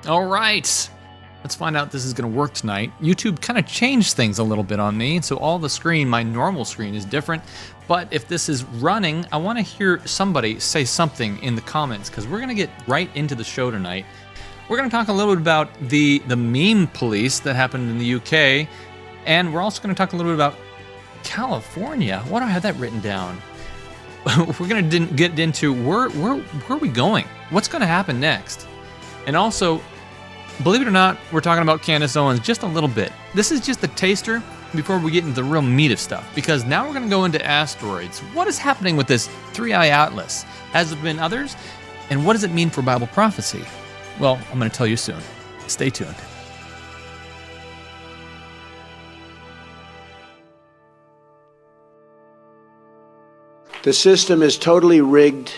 All right, let's find out if this is going to work tonight. YouTube kind of changed things a little bit on me, so all the screen, my normal screen, is different. But if this is running, I want to hear somebody say something in the comments, because we're going to get right into the show tonight. We're going to talk a little bit about the meme police that happened in the UK, and we're also going to talk a little bit about California. Why do I have that written down? We're going to get into where are we going? What's going to happen next? And also, believe it or not, we're talking about Candace Owens just a little bit. This is just a taster before we get into the real meat of stuff, because now we're going to go into asteroids. What is happening with this 3-eye atlas? Has there been others? And what does it mean for Bible prophecy? Well, I'm going to tell you soon. Stay tuned. The system is totally rigged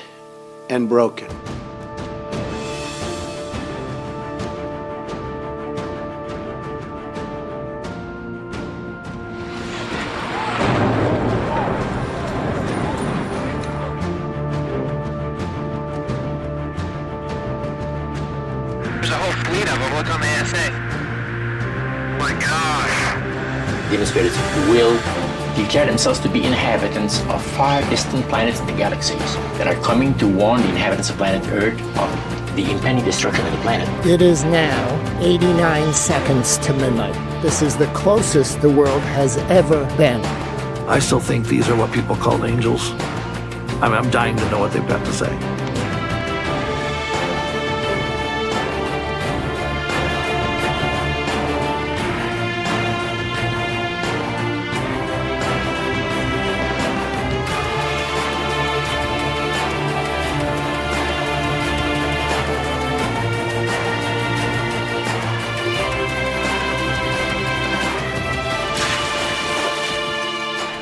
and broken. There's a whole fleet of them. Look on the ASA. My gosh. Demon spirits will declare themselves to be inhabitants of 5 distant planets in the galaxies that are coming to warn the inhabitants of planet Earth of the impending destruction of the planet. It is now 89 seconds to midnight. This is the closest the world has ever been. I still think these are what people call angels. I'm dying to know what they've got to say.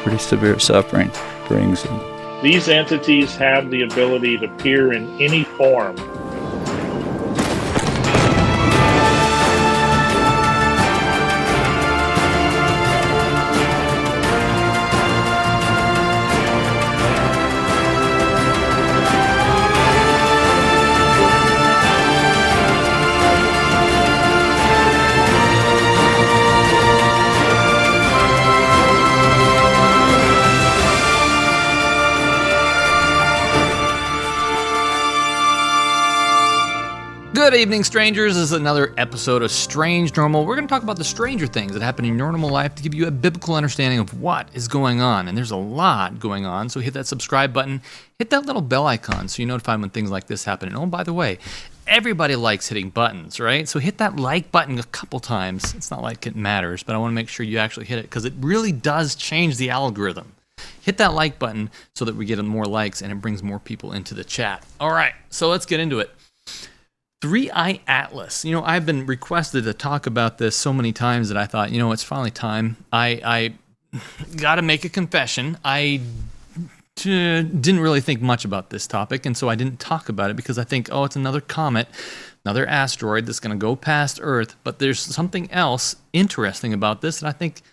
Pretty severe suffering brings them. These entities have the ability to appear in any form. Good evening, strangers. This is another episode of Strange Normal. We're going to talk about the stranger things that happen in your normal life to give you a biblical understanding of what is going on. And there's a lot going on, so hit that subscribe button, hit that little bell icon so you're notified when things like this happen. And oh, by the way, everybody likes hitting buttons, right? So hit that like button a couple times. It's not like it matters, but I want to make sure you actually hit it because it really does change the algorithm. Hit that like button so that we get more likes and it brings more people into the chat. All right, so let's get into it. 3-eye atlas. You know, I've been requested to talk about this so many times that I thought, you know, it's finally time. I got to make a confession. I didn't really think much about this topic, and so I didn't talk about it because I think, oh, it's another comet, another asteroid that's going to go past Earth. But there's something else interesting about this that I think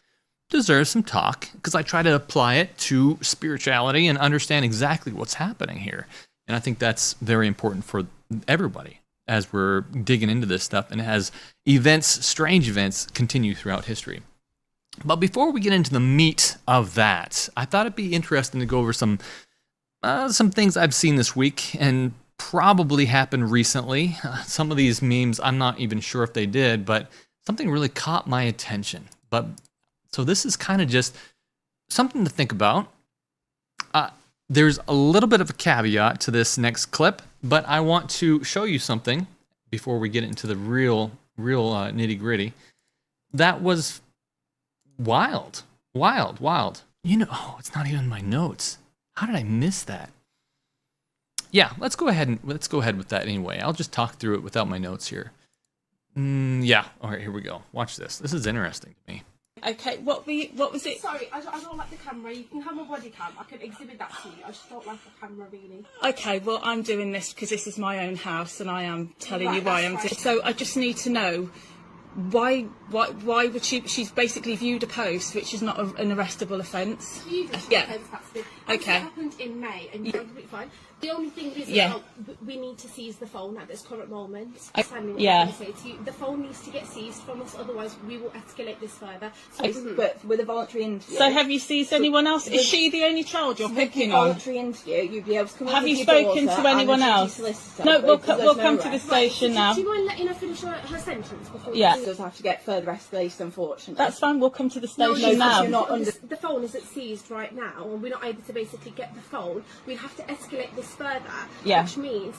deserves some talk because I try to apply it to spirituality and understand exactly what's happening here. And I think that's very important for everybody as we're digging into this stuff and as events, strange events, continue throughout history. But before we get into the meat of that, I thought it'd be interesting to go over some things I've seen this week and probably happened recently. Some of these memes, I'm not even sure if they did, but something really caught my attention. So this is kind of just something to think about. There's a little bit of a caveat to this next clip, but I want to show you something before we get into the real nitty-gritty. That was wild. You know, it's not even in my notes. How did I miss that? Yeah, let's go ahead with that anyway. I'll just talk through it without my notes here. Yeah, all right, here we go. Watch this. This is interesting to me. Okay, what was it? Sorry, I don't like the camera. You can have my body cam. I can exhibit that to you. I just don't like the camera, really. Okay, well, I'm doing this because this is my own house and I am telling you why I'm doing it. So I just need to know why would she's basically viewed a post which is not an arrestable offence. Viewed a yeah. offence, that's it. Okay. It happened in May and you're completely fine. The only thing is, yeah. we need to seize the phone at this current moment. Yeah. The phone needs to get seized from us, otherwise we will escalate this further. But with a voluntary interview. So have you seized anyone else? Is she the only child you're picking on? Voluntary interview, you'd be able to come. Have you spoken to anyone else? No, we'll come to the station now. Do you mind letting her finish her sentence before? Yeah. It does have to get further escalation, unfortunately. That's fine. We'll come to the No, station now. You're not under. The phone isn't seized right now, and we're not able to basically get the phone. We have to escalate this further, which means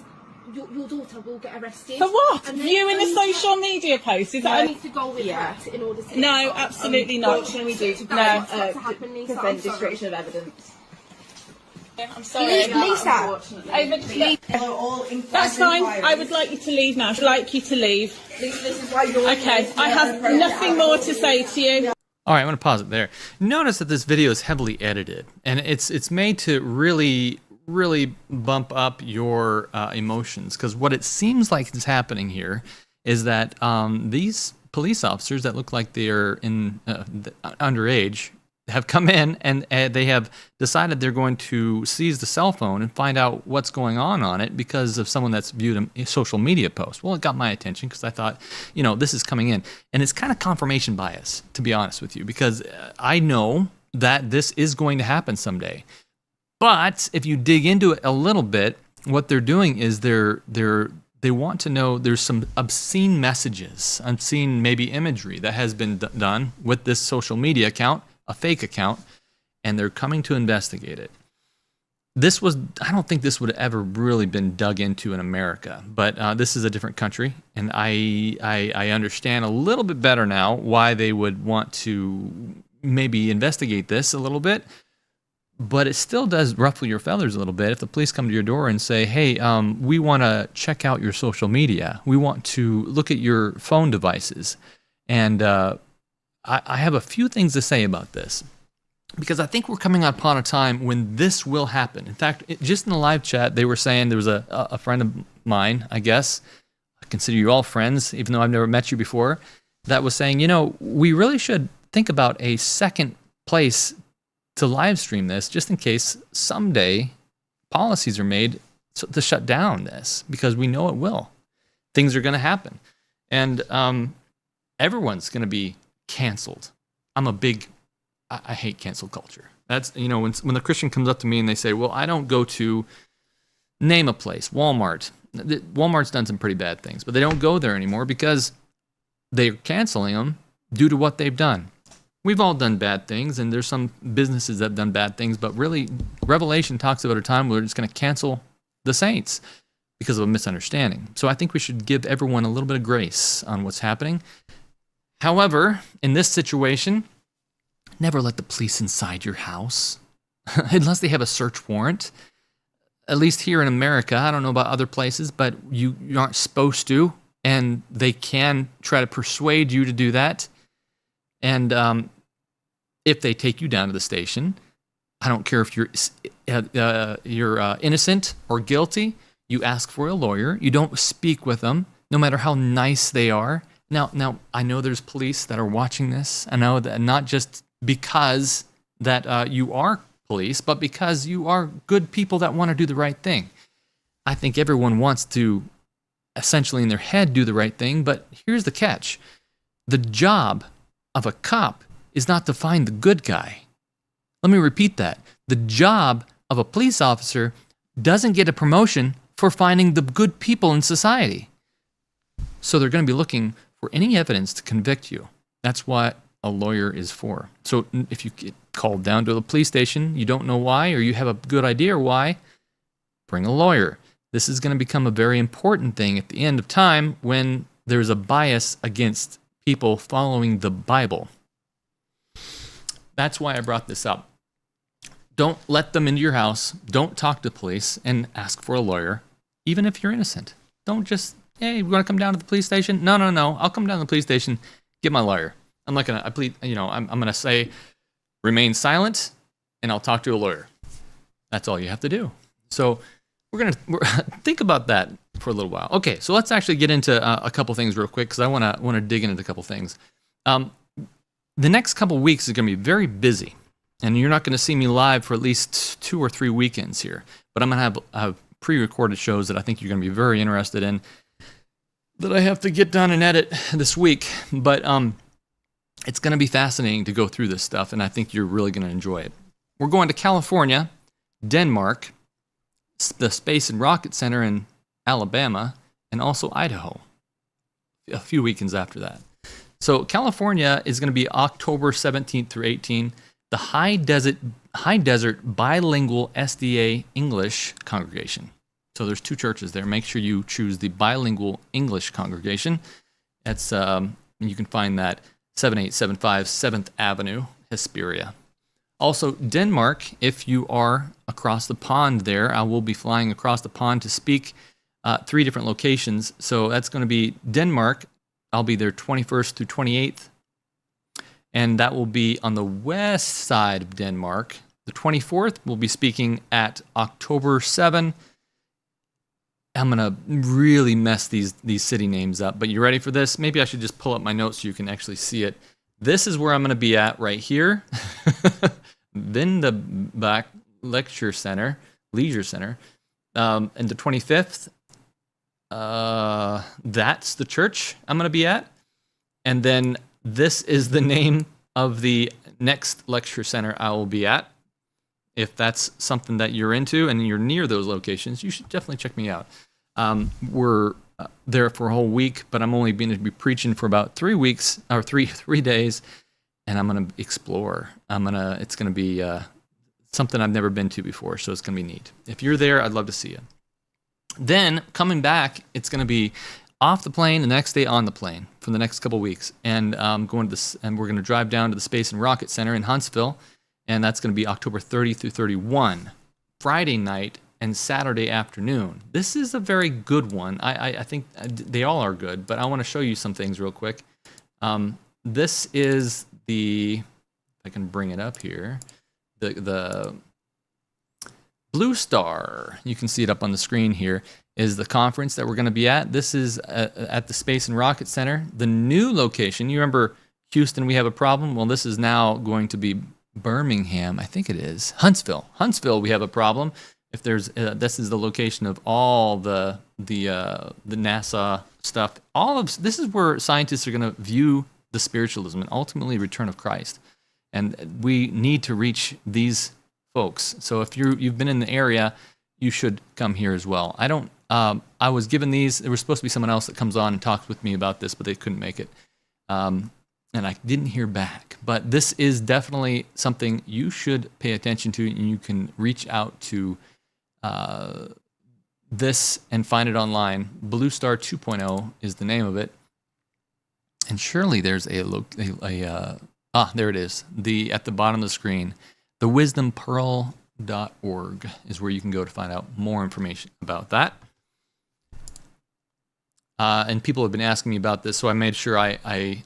your daughter will get arrested. For what? And Viewing a social media post? Is I that? need to go with that in order to. No, absolutely not. What can we do to prevent destruction of evidence? I'm sorry. Lisa. That's fine. I would like you to leave now. I'd like you to leave. This is why you're. Okay. I have nothing more to say to you. All right, I'm going to pause it there. Notice that this video is heavily edited, and it's made to really bump up your emotions, because what it seems like is happening here is that these police officers that look like they're in underage have come in and they have decided they're going to seize the cell phone and find out what's going on it because of someone that's viewed a social media post. Well, it got my attention because I thought, this is coming in. And it's kind of confirmation bias, to be honest with you, because I know that this is going to happen someday. But if you dig into it a little bit, what they're doing is they want to know there's some obscene messages, obscene maybe imagery that has been done with this social media account, a fake account, and they're coming to investigate it. I don't think this would have ever really been dug into in America, but this is a different country, and I understand a little bit better now why they would want to maybe investigate this a little bit. But it still does ruffle your feathers a little bit if the police come to your door and say, hey, we want to check out your social media. We want to look at your phone devices. And I have a few things to say about this, because I think we're coming upon a time when this will happen. In fact, just in the live chat, they were saying there was a friend of mine, I guess, I consider you all friends, even though I've never met you before, that was saying, we really should think about a second place to live stream this, just in case someday policies are made to shut down this, because we know it will. Things are going to happen. And everyone's going to be canceled. I hate cancel culture. That's, when the Christian comes up to me and they say, well, I don't go to, name a place, Walmart. Walmart's done some pretty bad things, but they don't go there anymore because they're canceling them due to what they've done. We've all done bad things, and there's some businesses that have done bad things, but really, Revelation talks about a time where it's going to cancel the saints because of a misunderstanding. So I think we should give everyone a little bit of grace on what's happening. However, in this situation, never let the police inside your house unless they have a search warrant. At least here in America, I don't know about other places, but you aren't supposed to, and they can try to persuade you to do that. And if they take you down to the station, I don't care if you're innocent or guilty, you ask for a lawyer. You don't speak with them, no matter how nice they are. Now I know there's police that are watching this. I know that not just because that you are police, but because you are good people that want to do the right thing. I think everyone wants to, essentially in their head, do the right thing, but here's the catch. The job of a cop is not to find the good guy. Let me repeat that. The job of a police officer doesn't get a promotion for finding the good people in society. So they're going to be looking for any evidence to convict you. That's what a lawyer is for. So if you get called down to the police station, you don't know why, or you have a good idea why, bring a lawyer. This is going to become a very important thing at the end of time when there's a bias against people following the Bible. That's why I brought this up. Don't let them into your house. Don't talk to police and ask for a lawyer, even if you're innocent. Don't just, hey, we want to come down to the police station? No. I'll come down to the police station, get my lawyer. I'm not going to, I'm going to say, remain silent, and I'll talk to a lawyer. That's all you have to do. So we're going to think about that for a little while. Okay, so let's actually get into a couple things real quick, because I want to dig into a couple things. The next couple weeks is going to be very busy, and you're not going to see me live for at least 2 or 3 weekends here. But I'm going to have pre-recorded shows that I think you're going to be very interested in that I have to get done and edit this week. But it's going to be fascinating to go through this stuff, and I think you're really going to enjoy it. We're going to California, Denmark, the Space and Rocket Center in Alabama, and also Idaho a few weekends after that. So California is going to be October 17th through 18th. The High Desert Bilingual SDA English Congregation. So there's 2 churches there. Make sure you choose the Bilingual English Congregation. That's you can find that 7875 7th Avenue, Hesperia. Also, Denmark, if you are across the pond there, I will be flying across the pond to speak 3 different locations. So that's going to be Denmark. I'll be there 21st through 28th. And that will be on the west side of Denmark. The 24th, we'll be speaking at October 7. I'm going to really mess these city names up. But you ready for this? Maybe I should just pull up my notes so you can actually see it. This is where I'm going to be at right here. Then the back leisure center. And the 25th, that's the church I'm going to be at. And then this is the name of the next lecture center I will be at. If that's something that you're into and you're near those locations, you should definitely check me out. We're there for a whole week, but I'm only going to be preaching for about 3 weeks or three days, and I'm going to explore. It's going to be something I've never been to before, so it's going to be neat. If you're there, I'd love to see you. Then coming back, it's going to be off the plane, the next day on the plane for the next couple weeks, and going to this, and we're going to drive down to the Space and Rocket Center in Huntsville, and that's going to be October 30 through 31, Friday night and Saturday afternoon. This is a very good one. I think they all are good, but I want to show you some things real quick. This is the, if I can bring it up here, the Blue Star. You can see it up on the screen here. Is the conference that we're going to be at. This is at the Space and Rocket Center. The new location, you remember Houston, we have a problem? Well, this is now going to be Birmingham, I think it is. Huntsville, we have a problem. If there's, this is the location of all the NASA stuff. All of this is where scientists are going to view the spiritualism and ultimately return of Christ. And we need to reach these folks. So if you've been in the area, you should come here as well. I was given these. There was supposed to be someone else that comes on and talks with me about this, but they couldn't make it. And I didn't hear back. But this is definitely something you should pay attention to, and you can reach out to this and find it online. Blue Star 2.0 is the name of it. And surely there's there it is. At the bottom of the screen, thewisdompearl.org is where you can go to find out more information about that. And people have been asking me about this, so I made sure I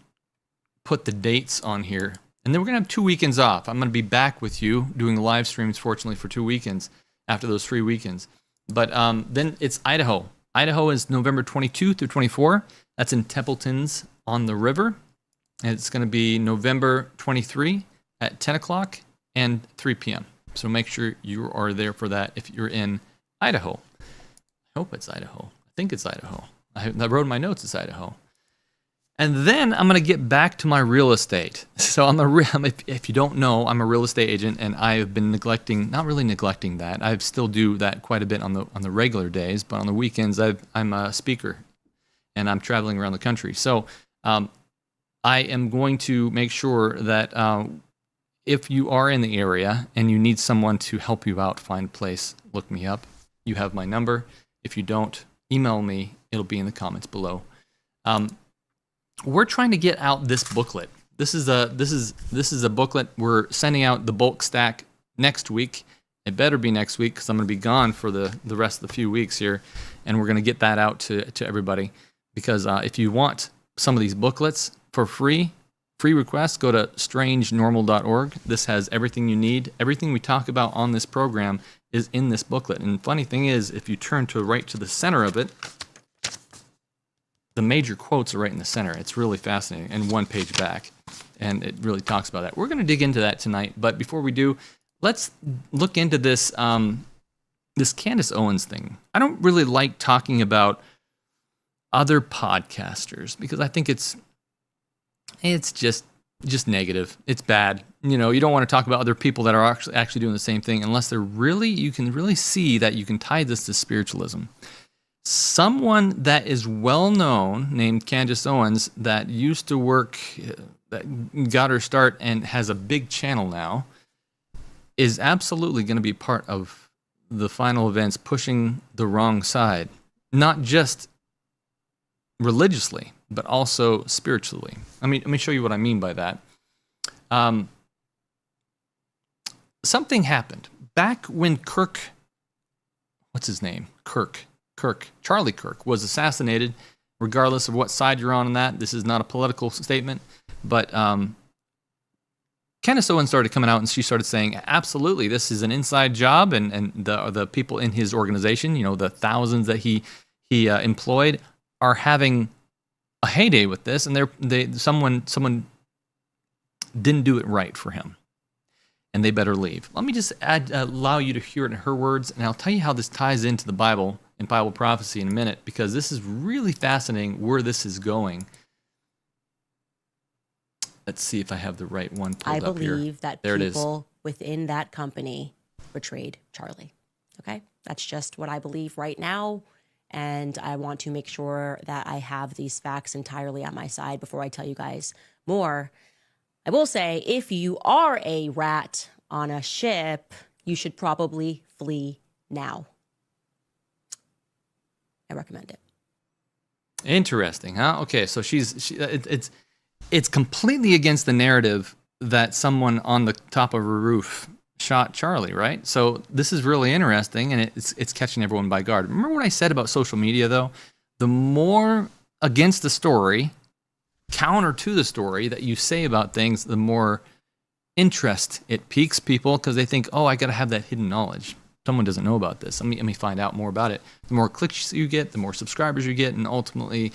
put the dates on here. And then we're going to have 2 weekends off. I'm going to be back with you doing the live streams, fortunately, for 2 weekends after those 3 weekends. But then it's Idaho. Idaho is November 22 through 24. That's in Templeton's on the River. And it's going to be November 23 at 10 o'clock and 3 p.m. So make sure you are there for that if you're in Idaho. I hope it's Idaho. I think it's Idaho. I wrote in my notes it's Idaho. And then I'm going to get back to my real estate. So if you don't know, I'm a real estate agent, and I have been not really neglecting that. I still do that quite a bit on the regular days, but on the weekends I'm a speaker, and I'm traveling around the country. So I am going to make sure that if you are in the area and you need someone to help you out, find a place, look me up. You have my number. If you don't, email me. It'll be in the comments below. We're trying to get out this booklet. This is a booklet. We're sending out the bulk stack next week. It better be next week because I'm going to be gone for the rest of the few weeks here, and we're going to get that out to everybody. Because if you want some of these booklets for free requests, go to strangenormal.org. This has everything you need. Everything we talk about on this program is in this booklet. And the funny thing is, if you turn right to the center of it, the major quotes are right in the center. It's really fascinating, and 1 page back, and it really talks about that. We're going to dig into that tonight, but before we do, let's look into this this Candace Owens thing. I don't really like talking about other podcasters because I think it's just negative. It's bad. You don't want to talk about other people that are actually doing the same thing unless you can really see that you can tie this to spiritualism. Someone that is well known, named Candace Owens, that used to work, that got her start and has a big channel now, is absolutely going to be part of the final events pushing the wrong side, not just religiously, but also spiritually. Let me show you what I mean by that. Something happened back when Charlie Kirk was assassinated. Regardless of what side you're on that, this is not a political statement, but Candace Owens started coming out and she started saying, absolutely, this is an inside job, and the people in his organization, the thousands that he employed, are having a heyday with this, and someone didn't do it right for him, and they better leave. Let me just allow you to hear it in her words, and I'll tell you how this ties into the Bible and Bible prophecy in a minute, because this is really fascinating where this is going. Let's see if I have the right one pulled up here. I believe that people within that company betrayed Charlie. Okay? That's just what I believe right now. And I want to make sure that I have these facts entirely on my side before I tell you guys more. I will say, if you are a rat on a ship, you should probably flee now. I recommend it. Interesting, huh? Okay, so it's completely against the narrative that someone on the top of a roof shot Charlie, right? So this is really interesting, and it's catching everyone by guard. Remember what I said about social media, though? The more against the story, counter to the story that you say about things, the more interest it piques people, because they think, oh, I got to have that hidden knowledge. Someone doesn't know about this. Let me find out more about it. The more clicks you get, the more subscribers you get, and ultimately,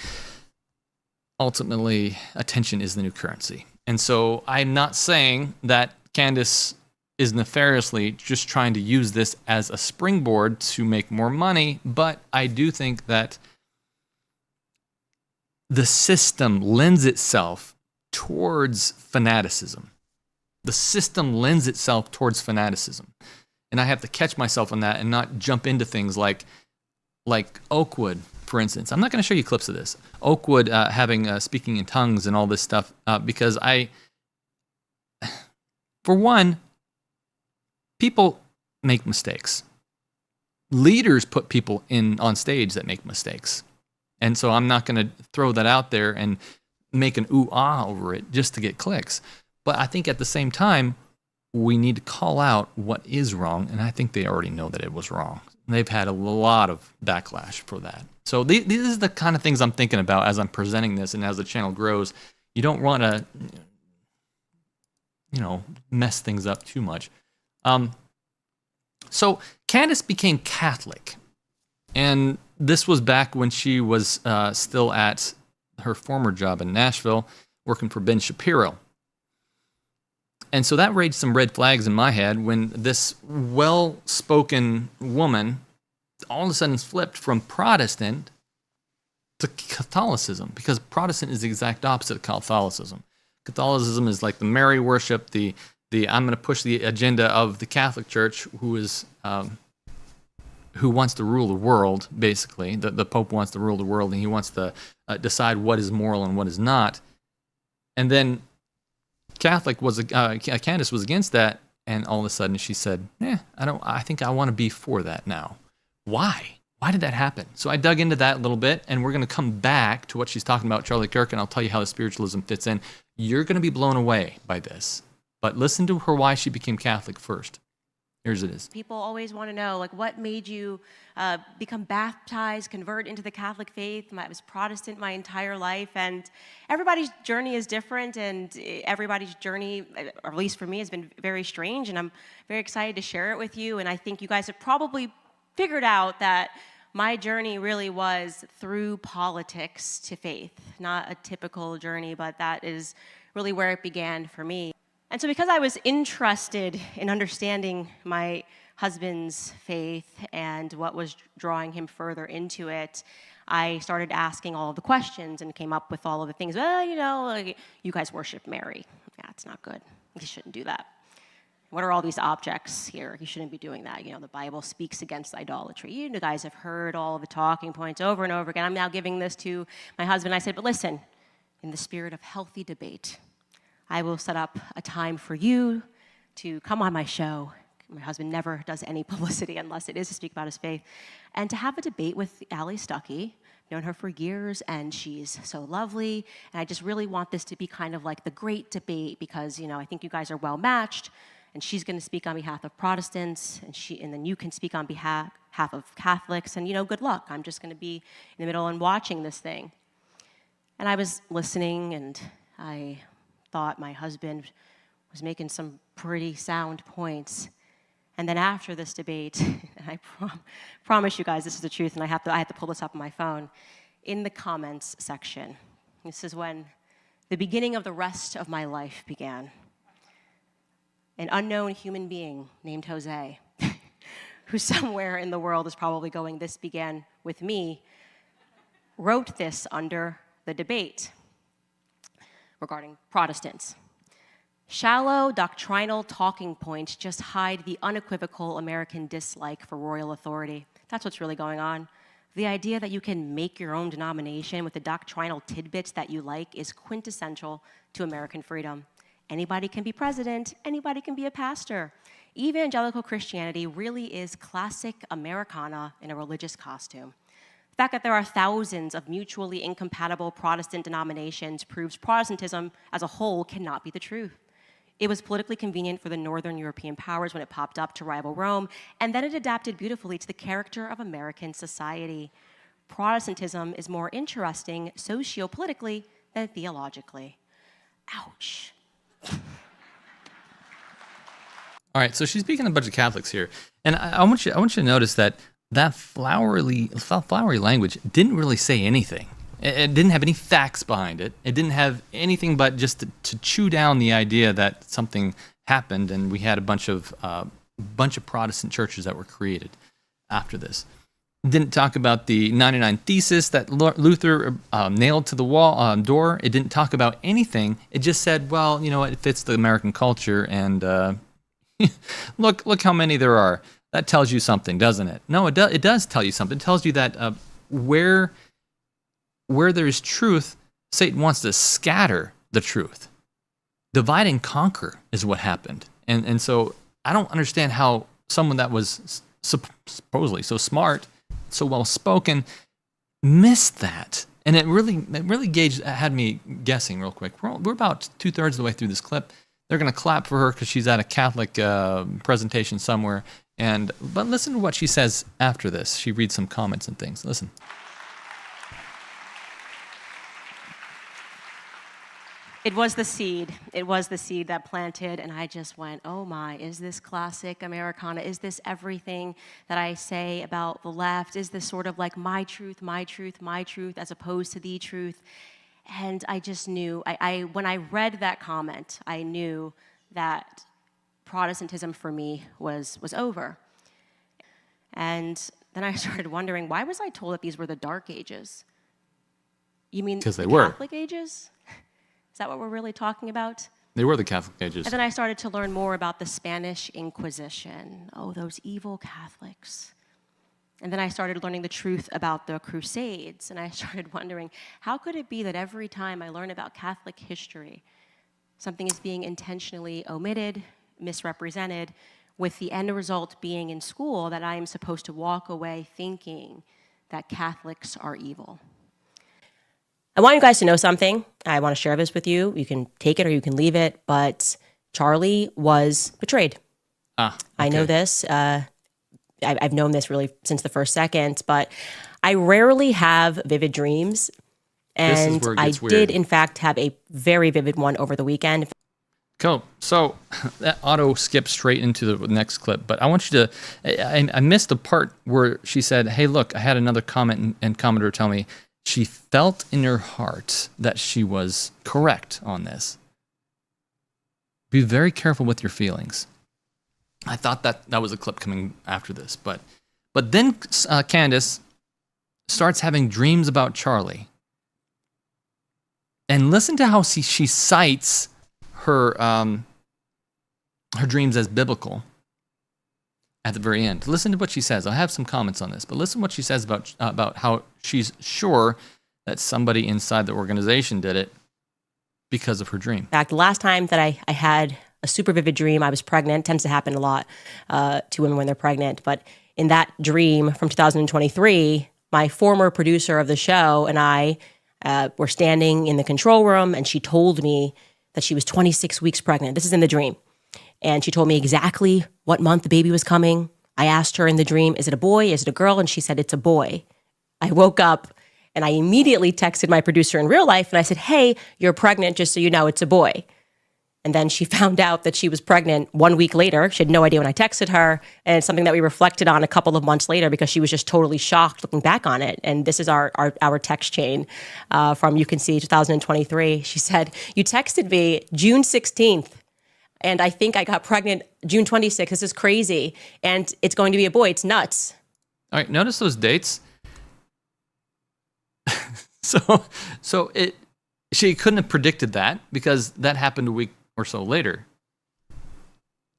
attention is the new currency. And so I'm not saying that Candace is nefariously just trying to use this as a springboard to make more money, but I do think that the system lends itself towards fanaticism. The system lends itself towards fanaticism. And I have to catch myself on that and not jump into things like Oakwood, for instance. I'm not going to show you clips of this. Oakwood having speaking in tongues and all this stuff because for one, people make mistakes. Leaders put people on stage that make mistakes. And so I'm not going to throw that out there and make an ooh-ah over it just to get clicks. But I think at the same time, we need to call out what is wrong, and I think they already know that it was wrong. They've had a lot of backlash for that. So these are the kind of things I'm thinking about as I'm presenting this, and as the channel grows. You don't want to, mess things up too much. So Candace became Catholic, and this was back when she was still at her former job in Nashville, working for Ben Shapiro. And so that raised some red flags in my head when this well-spoken woman all of a sudden flipped from Protestant to Catholicism, because Protestant is the exact opposite of Catholicism. Catholicism is like the Mary worship, the I'm going to push the agenda of the Catholic Church, who wants to rule the world, basically. The Pope wants to rule the world, and he wants to decide what is moral and what is not. And then Candace was against that, and all of a sudden she said, I think I want to be for that now. Why? Why did that happen? So I dug into that a little bit, and we're going to come back to what she's talking about, Charlie Kirk, and I'll tell you how the spiritualism fits in. You're going to be blown away by this. But listen to her why she became Catholic first. Here's it is. People always want to know, what made you become baptized, convert into the Catholic faith? I was Protestant my entire life, and everybody's journey is different, and everybody's journey, or at least for me, has been very strange, and I'm very excited to share it with you. And I think you guys have probably figured out that my journey really was through politics to faith. Not a typical journey, but that is really where it began for me. And so because I was interested in understanding my husband's faith and what was drawing him further into it, I started asking all of the questions and came up with all of the things. Well, like, you guys worship Mary. Yeah, it's not good. You shouldn't do that. What are all these objects here? You shouldn't be doing that. The Bible speaks against idolatry. You guys have heard all of the talking points over and over again. I'm now giving this to my husband. I said, but listen, in the spirit of healthy debate, I will set up a time for you to come on my show. My husband never does any publicity unless it is to speak about his faith. And to have a debate with Allie Stuckey. I've known her for years, and she's so lovely. And I just really want this to be kind of like the great debate because, I think you guys are well matched. And she's going to speak on behalf of Protestants, and then you can speak on behalf of Catholics. And, good luck. I'm just going to be in the middle and watching this thing. And I was listening, and I thought my husband was making some pretty sound points. And then after this debate, and I promise you guys this is the truth, and I have to pull this up on my phone, in the comments section, this is when the beginning of the rest of my life began. An unknown human being named Jose, who somewhere in the world is probably going, this began with me, wrote this under the debate regarding Protestants. Shallow doctrinal talking points just hide the unequivocal American dislike for royal authority. That's what's really going on. The idea that you can make your own denomination with the doctrinal tidbits that you like is quintessential to American freedom. Anybody can be president, anybody can be a pastor. Evangelical Christianity really is classic Americana in a religious costume. The fact that there are thousands of mutually incompatible Protestant denominations proves Protestantism as a whole cannot be the truth. It was politically convenient for the Northern European powers when it popped up to rival Rome, and then it adapted beautifully to the character of American society. Protestantism is more interesting sociopolitically than theologically. Ouch. All right, so she's speaking to a bunch of Catholics here, and I want you to notice that flowery language didn't really say anything. It didn't have any facts behind it. It didn't have anything but just to chew down the idea that something happened, and we had a bunch of Protestant churches that were created after this. It didn't talk about the 99 Thesis that Luther nailed to the wall door. It didn't talk about anything. It just said, well, it fits the American culture, and look how many there are. That tells you something, doesn't it? No, it does tell you something. It tells you that where there is truth, Satan wants to scatter the truth. Divide and conquer is what happened. And so I don't understand how someone that was supposedly so smart, so well-spoken, missed that. And it really had me guessing real quick. We're about 2/3 of the way through this clip. They're going to clap for her because she's at a Catholic presentation somewhere. But listen to what she says after this. She reads some comments and things. Listen. It was the seed. It was the seed that planted, and I just went, oh my, is this classic Americana? Is this everything that I say about the left? Is this sort of like my truth, as opposed to the truth? And I just knew, when I read that comment, I knew that Protestantism for me was over. And then I started wondering, why was I told that these were the Dark Ages? You mean the Catholic Ages? Is that what we're really talking about? They were the Catholic Ages. And then I started to learn more about the Spanish Inquisition. Oh, those evil Catholics. And then I started learning the truth about the Crusades. And I started wondering, how could it be that every time I learn about Catholic history, something is being intentionally omitted, misrepresented, with the end result being in school that I am supposed to walk away thinking that Catholics are evil? I want you guys to know something. I want to share this with you. You can take it or you can leave it, but Charlie was betrayed. Okay. I know this. I've known this really since the first second, but I rarely have vivid dreams. And I did, in fact, have a very vivid one over the weekend. Cool. So that auto skipped straight into the next clip, but I want you to, I missed the part where she said, hey, look, I had another comment and commenter tell me she felt in her heart that she was correct on this. Be very careful with your feelings. I thought that was a clip coming after this, but then Candace starts having dreams about Charlie. And listen to how she cites her dreams as biblical at the very end. Listen to what she says. I have some comments on this, but listen to what she says about how she's sure that somebody inside the organization did it because of her dream. In fact, the last time that I had a super vivid dream, I was pregnant. Tends to happen a lot to women when they're pregnant. But in that dream from 2023, my former producer of the show and I were standing in the control room, and she told me that she was 26 weeks pregnant. This is in the dream. And she told me exactly what month the baby was coming. I asked her in the dream, is it a boy? Is it a girl? And she said, it's a boy. I woke up and I immediately texted my producer in real life and I said, hey, you're pregnant, just so you know, it's a boy. And then she found out that she was pregnant 1 week later. She had no idea when I texted her. And it's something that we reflected on a couple of months later because she was just totally shocked looking back on it. And this is our text chain from, you can see, 2023. She said, you texted me June 16th. And I think I got pregnant June 26th. This is crazy. And it's going to be a boy. It's nuts. All right, notice those dates. She couldn't have predicted that because that happened a week or so later.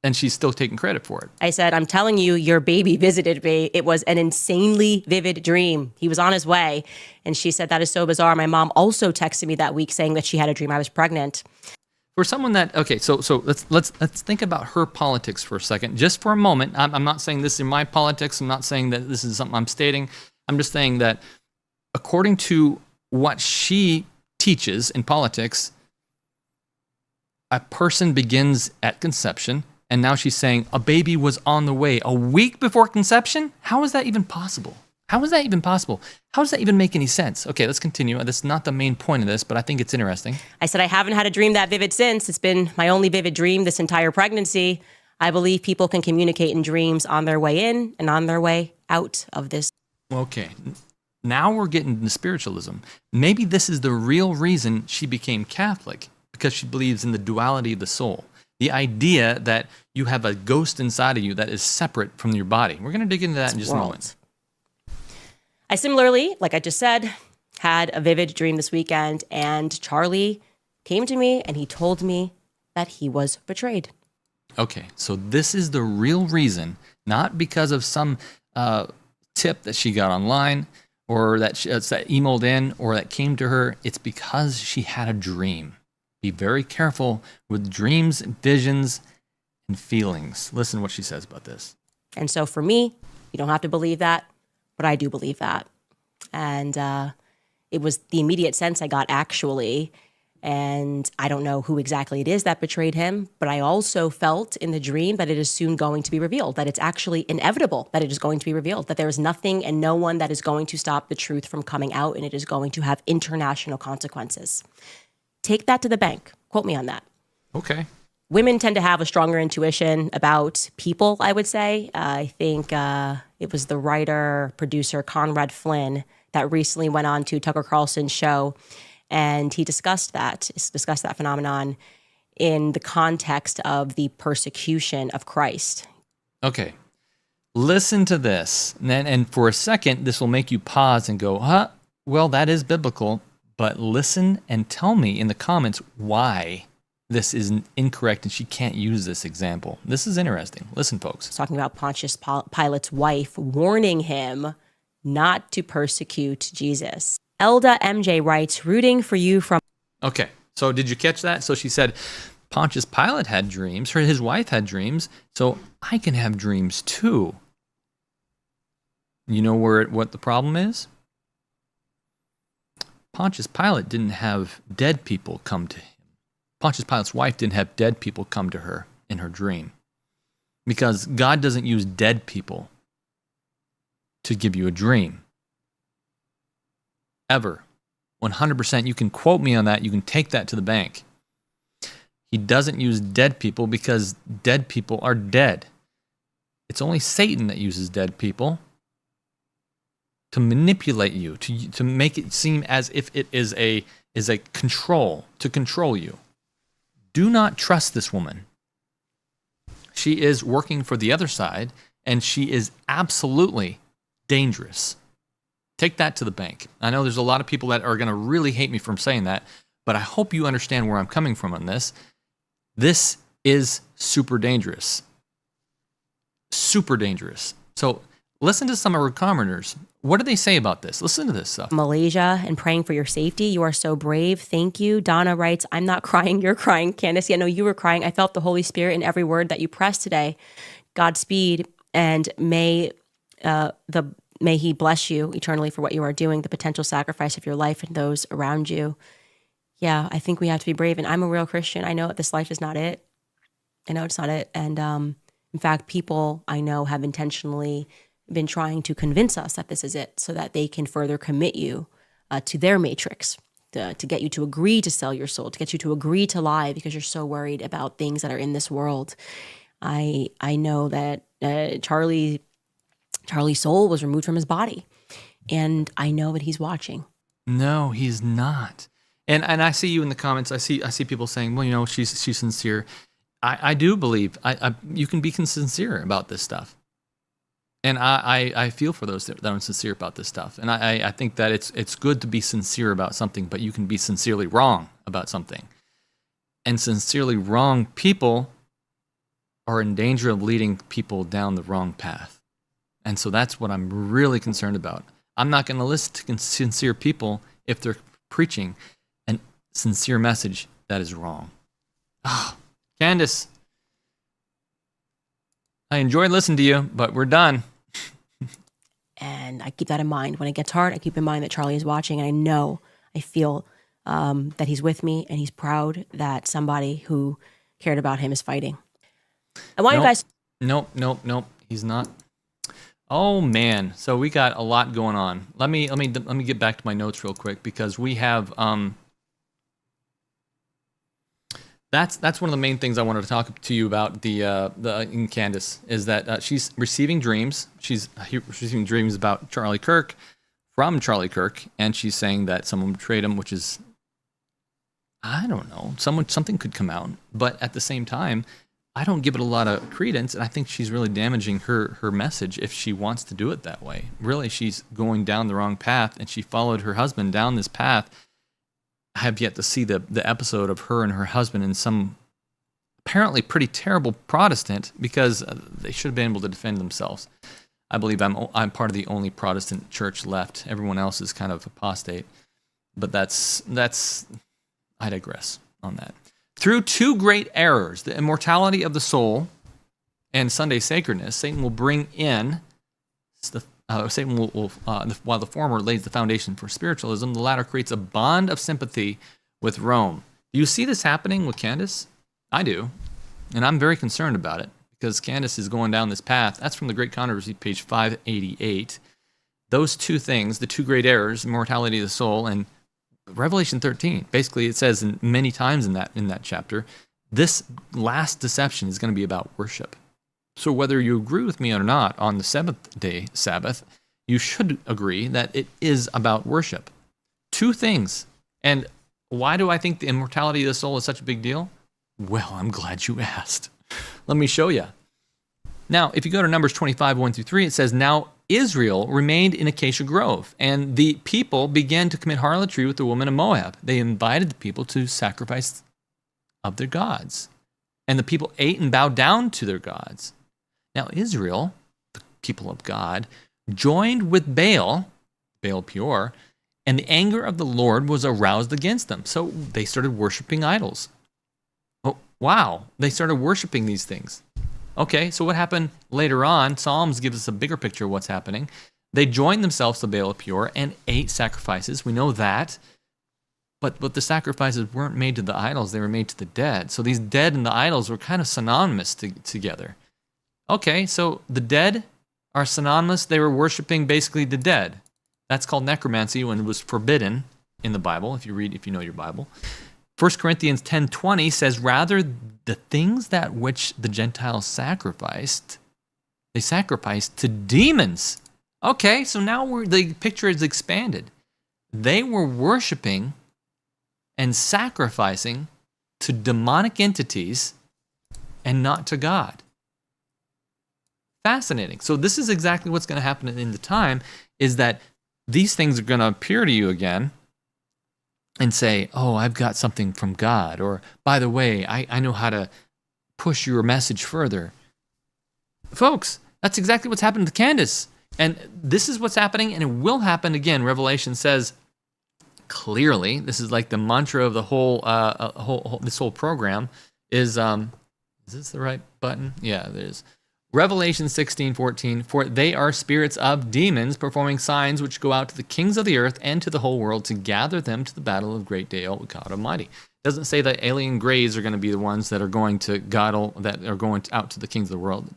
And she's still taking credit for it. I said, I'm telling you, your baby visited me. It was an insanely vivid dream. He was on his way. And she said, that is so bizarre. My mom also texted me that week saying that she had a dream I was pregnant. For someone that, okay, so let's think about her politics for a second, just for a moment. I'm not saying this is my politics. I'm not saying that this is something I'm stating. I'm just saying that according to what she teaches in politics, a person begins at conception, and now she's saying a baby was on the way a week before conception? How is that even possible? How is that even possible? How does that even make any sense? Okay, let's continue. That's not the main point of this, but I think it's interesting. I said, I haven't had a dream that vivid since. It's been my only vivid dream this entire pregnancy. I believe people can communicate in dreams on their way in and on their way out of this. Okay, now we're getting into spiritualism. Maybe this is the real reason she became Catholic, because she believes in the duality of the soul. The idea that you have a ghost inside of you that is separate from your body. We're going to dig into that in just a moment. I similarly, like I just said, had a vivid dream this weekend, and Charlie came to me and he told me that he was betrayed. Okay, so this is the real reason, not because of some tip that she got online or that that emailed in or that came to her. It's because she had a dream. Be very careful with dreams, visions, and feelings. Listen to what she says about this. And so for me, you don't have to believe that, but I do believe that. And it was the immediate sense I got, actually. And I don't know who exactly it is that betrayed him, but I also felt in the dream that it is soon going to be revealed, that it's actually inevitable that it is going to be revealed, that there is nothing and no one that is going to stop the truth from coming out, and it is going to have international consequences. Take that to the bank. Quote me on that. Okay. Women tend to have a stronger intuition about people, I would say. I think it was the writer, producer, Conrad Flynn, that recently went on to Tucker Carlson's show, and he discussed that phenomenon in the context of the persecution of Christ. Okay. Listen to this. And for a second, this will make you pause and go, well, that is biblical. But listen and tell me in the comments why this is incorrect and she can't use this example. This is interesting. Listen, folks. Talking about Pontius Pilate's wife warning him not to persecute Jesus. Elda MJ writes, rooting for you from... Okay, so did you catch that? So she said, Pontius Pilate had dreams, his wife had dreams, so I can have dreams too. You know what the problem is? Pontius Pilate didn't have dead people come to him. Pontius Pilate's wife didn't have dead people come to her in her dream. Because God doesn't use dead people to give you a dream. Ever. 100%. You can quote me on that. You can take that to the bank. He doesn't use dead people because dead people are dead. It's only Satan that uses dead people to manipulate you, to make it seem as if it is a control, to control you. Do not trust this woman. She is working for the other side, and she is absolutely dangerous. Take that to the bank. I know there's a lot of people that are going to really hate me for saying that, but I hope you understand where I'm coming from on this. This is super dangerous. Super dangerous. So listen to some of our commenters. What do they say about this? Listen to this stuff. Malaysia and praying for your safety. You are so brave. Thank you. Donna writes, I'm not crying. You're crying. Candace, yeah, no, you were crying. I felt the Holy Spirit in every word that you pressed today. Godspeed. And may he bless you eternally for what you are doing, the potential sacrifice of your life and those around you. Yeah, I think we have to be brave. And I'm a real Christian. I know this life is not it. I know it's not it. And in fact, people I know have intentionally been trying to convince us that this is it so that they can further commit you to their matrix, to get you to agree to sell your soul, to get you to agree to lie because you're so worried about things that are in this world. I know that Charlie's soul was removed from his body, and I know that he's watching. No, he's not. And I see you in the comments. I see people saying, well, she's sincere. I do believe you can be sincere about this stuff. And I feel for those that are sincere about this stuff. And I think that it's good to be sincere about something, but you can be sincerely wrong about something. And sincerely wrong people are in danger of leading people down the wrong path. And so that's what I'm really concerned about. I'm not going to listen to sincere people if they're preaching a sincere message that is wrong. Oh, Candace, I enjoyed listening to you, but we're done. And I keep that in mind. When it gets hard, I keep in mind that Charlie is watching. And I feel that he's with me, and he's proud that somebody who cared about him is fighting. I want you guys... Nope, he's not. Oh, man. So we got a lot going on. Let me get back to my notes real quick, because we have... That's one of the main things I wanted to talk to you about in Candace, is that she's receiving dreams. She's receiving dreams about Charlie Kirk, from Charlie Kirk, and she's saying that someone betrayed him, which is, I don't know, something could come out. But at the same time, I don't give it a lot of credence, and I think she's really damaging her message if she wants to do it that way. Really, she's going down the wrong path, and she followed her husband down this path. I have yet to see the episode of her and her husband in some apparently pretty terrible Protestant, because they should have been able to defend themselves. I believe I'm part of the only Protestant church left. Everyone else is kind of apostate. But that's I digress on that. Through two great errors, the immortality of the soul and Sunday sacredness, Satan will bring in Satan will while the former lays the foundation for spiritualism, the latter creates a bond of sympathy with Rome. Do you see this happening with Candace? I do, and I'm very concerned about it, because Candace is going down this path. That's from the Great Controversy, page 588. Those two things, the two great errors, immortality of the soul, and Revelation 13. Basically, it says many times in that chapter, this last deception is going to be about worship. So whether you agree with me or not on the seventh day Sabbath, you should agree that it is about worship. Two things. And why do I think the immortality of the soul is such a big deal? Well, I'm glad you asked. Let me show you. Now, if you go to Numbers 25, 1-3, it says, Now Israel remained in Acacia Grove, and the people began to commit harlotry with the woman of Moab. They invited the people to sacrifice of their gods, and the people ate and bowed down to their gods. Now Israel, the people of God, joined with Baal Peor, and the anger of the Lord was aroused against them. So they started worshiping idols. Oh, wow. They started worshiping these things. Okay, so what happened later on? Psalms gives us a bigger picture of what's happening. They joined themselves to Baal Peor and ate sacrifices. We know that. But the sacrifices weren't made to the idols. They were made to the dead. So these dead and the idols were kind of synonymous together. Okay, so the dead are synonymous. They were worshiping basically the dead. That's called necromancy, when it was forbidden in the Bible, if you know your Bible. 1 Corinthians 10:20 says, Rather, the things that which the Gentiles sacrificed, they sacrificed to demons. Okay, so now the picture is expanded. They were worshiping and sacrificing to demonic entities and not to God. fascinating. So this is exactly what's going to happen in the time, is that these things are going to appear to you again and say, oh, I've got something from God. Or, by the way, I know how to push your message further. Folks, that's exactly what's happened to Candace. And this is what's happening, and it will happen again. Revelation says clearly, this is like the mantra of the this whole program, is this the right button? Yeah, it is. Revelation 16:14, for they are spirits of demons performing signs which go out to the kings of the earth and to the whole world to gather them to the battle of great day of God Almighty. It doesn't say that alien greys are going to be the ones that are going to out to the kings of the world.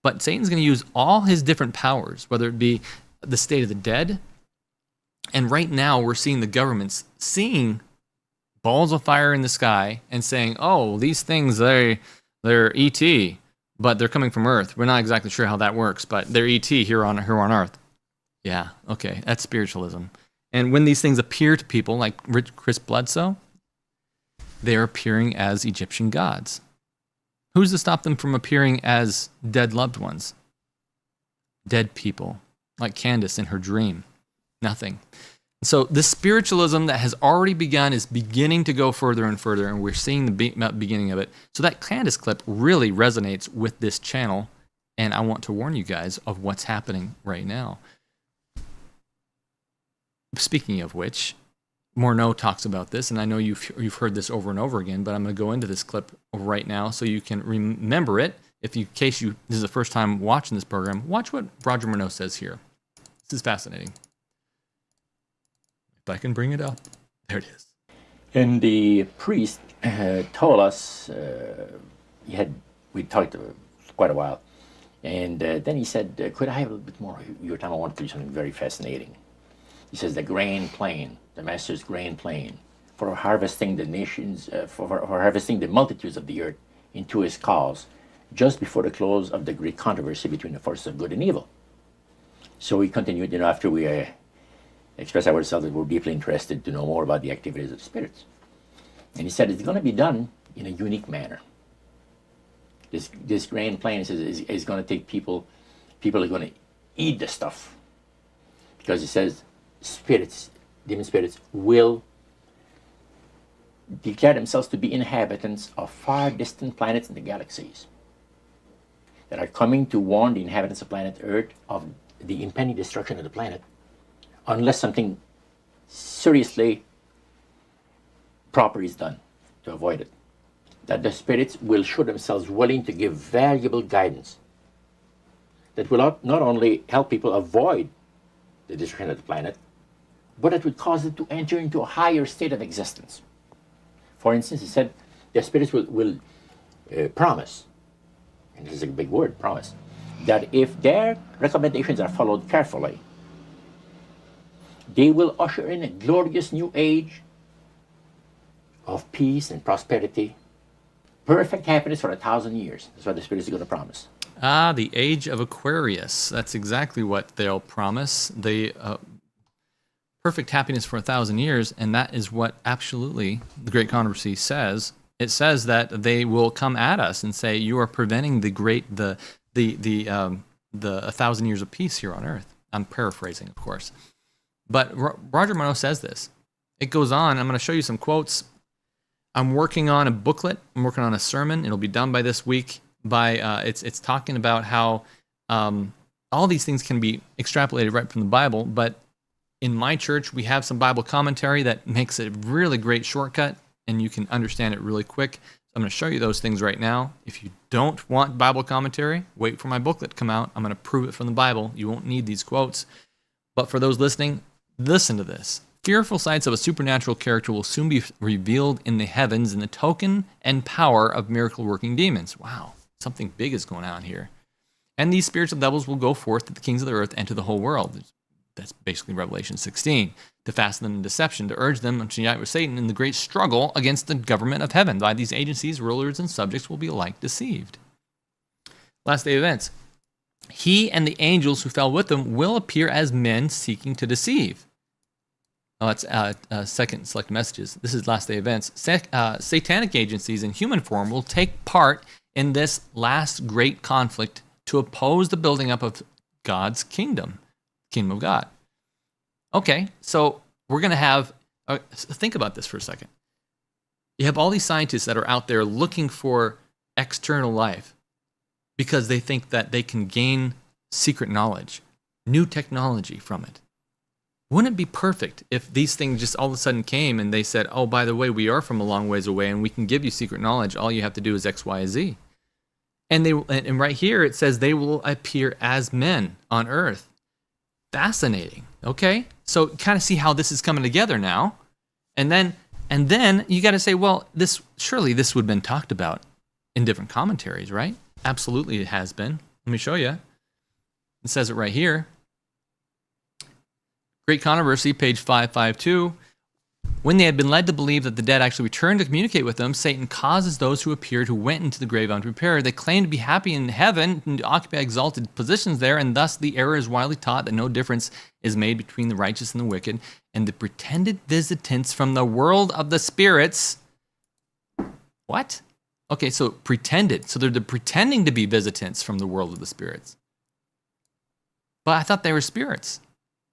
But Satan's going to use all his different powers, whether it be the state of the dead, and right now we're seeing the governments seeing balls of fire in the sky and saying, oh, these things, they're ET, but they're coming from Earth. We're not exactly sure how that works, but they're ET here on Earth. Yeah, okay, that's spiritualism. And when these things appear to people, like Chris Bledsoe, they're appearing as Egyptian gods. Who's to stop them from appearing as dead loved ones? Dead people, like Candace in her dream. Nothing. So this spiritualism that has already begun is beginning to go further and further, and we're seeing the beginning of it. So that Candace clip really resonates with this channel, and I want to warn you guys of what's happening right now. Speaking of which, Morneau talks about this, and I know you've heard this over and over again, but I'm going to go into this clip right now so you can remember it. This is the first time watching this program, watch what Roger Morneau says here. This is fascinating. If I can bring it up. There it is. And the priest told us, we talked quite a while, and then he said, could I have a little bit more of your time? I want to do something very fascinating. He says the grain plain, the master's grain plain, for harvesting the nations, for harvesting the multitudes of the earth into his cause, just before the close of the great controversy between the forces of good and evil. So we continued, after we expressed ourselves that we're deeply interested to know more about the activities of spirits. And he said it's going to be done in a unique manner. This grain plain is going to take people are going to eat the stuff. Because it says demon spirits will declare themselves to be inhabitants of far distant planets in the galaxies that are coming to warn the inhabitants of planet Earth of the impending destruction of the planet, unless something seriously proper is done to avoid it. That the spirits will show themselves willing to give valuable guidance that will not only help people avoid the destruction of the planet, but it would cause them to enter into a higher state of existence. For instance, he said the spirits will promise, and this is a big word, promise, that if their recommendations are followed carefully, they will usher in a glorious new age of peace and prosperity, perfect happiness for 1,000 years. That's what the spirits are going to promise. The age of Aquarius. That's exactly what they'll promise. Perfect happiness for 1,000 years, and that is what absolutely the Great Controversy says. It says that they will come at us and say, you are preventing the 1,000 years of peace here on Earth. I'm paraphrasing, of course. But Roger Morneau says this. It goes on. I'm going to show you some quotes. I'm working on a booklet. I'm working on a sermon. It'll be done by this week. It's talking about how all these things can be extrapolated right from the Bible. But in my church, we have some Bible commentary that makes it a really great shortcut, and you can understand it really quick. So I'm going to show you those things right now. If you don't want Bible commentary, wait for my booklet to come out. I'm going to prove it from the Bible. You won't need these quotes. But for those listening, listen to this. Fearful sights of a supernatural character will soon be revealed in the heavens in the token and power of miracle-working demons. Wow, something big is going on here. And these spiritual devils will go forth to the kings of the earth and to the whole world. That's basically Revelation 16. To fasten them in deception, to urge them to unite with Satan in the great struggle against the government of heaven. By these agencies, rulers and subjects will be alike deceived. Last day events. He and the angels who fell with him will appear as men seeking to deceive. Oh, that's second select messages. This is last day events. Satanic agencies in human form will take part in this last great conflict to oppose the building up of God's kingdom of God. Okay, so we're going to have, think about this for a second. You have all these scientists that are out there looking for external life because they think that they can gain secret knowledge, new technology from it. Wouldn't it be perfect if these things just all of a sudden came and they said, oh, by the way, we are from a long ways away and we can give you secret knowledge. All you have to do is X, Y, Z. And right here it says they will appear as men on earth. Fascinating. Okay? So kind of see how this is coming together now. And then you got to say, well, surely this would have been talked about in different commentaries, right? Absolutely it has been. Let me show you. It says it right here. Great Controversy, page 552. When they had been led to believe that the dead actually returned to communicate with them, Satan causes those who appeared who went into the grave unprepared. They claim to be happy in heaven and to occupy exalted positions there, and thus the error is widely taught that no difference is made between the righteous and the wicked, and the pretended visitants from the world of the spirits. What? Okay, so pretended. So they're pretending to be visitants from the world of the spirits. But I thought they were spirits.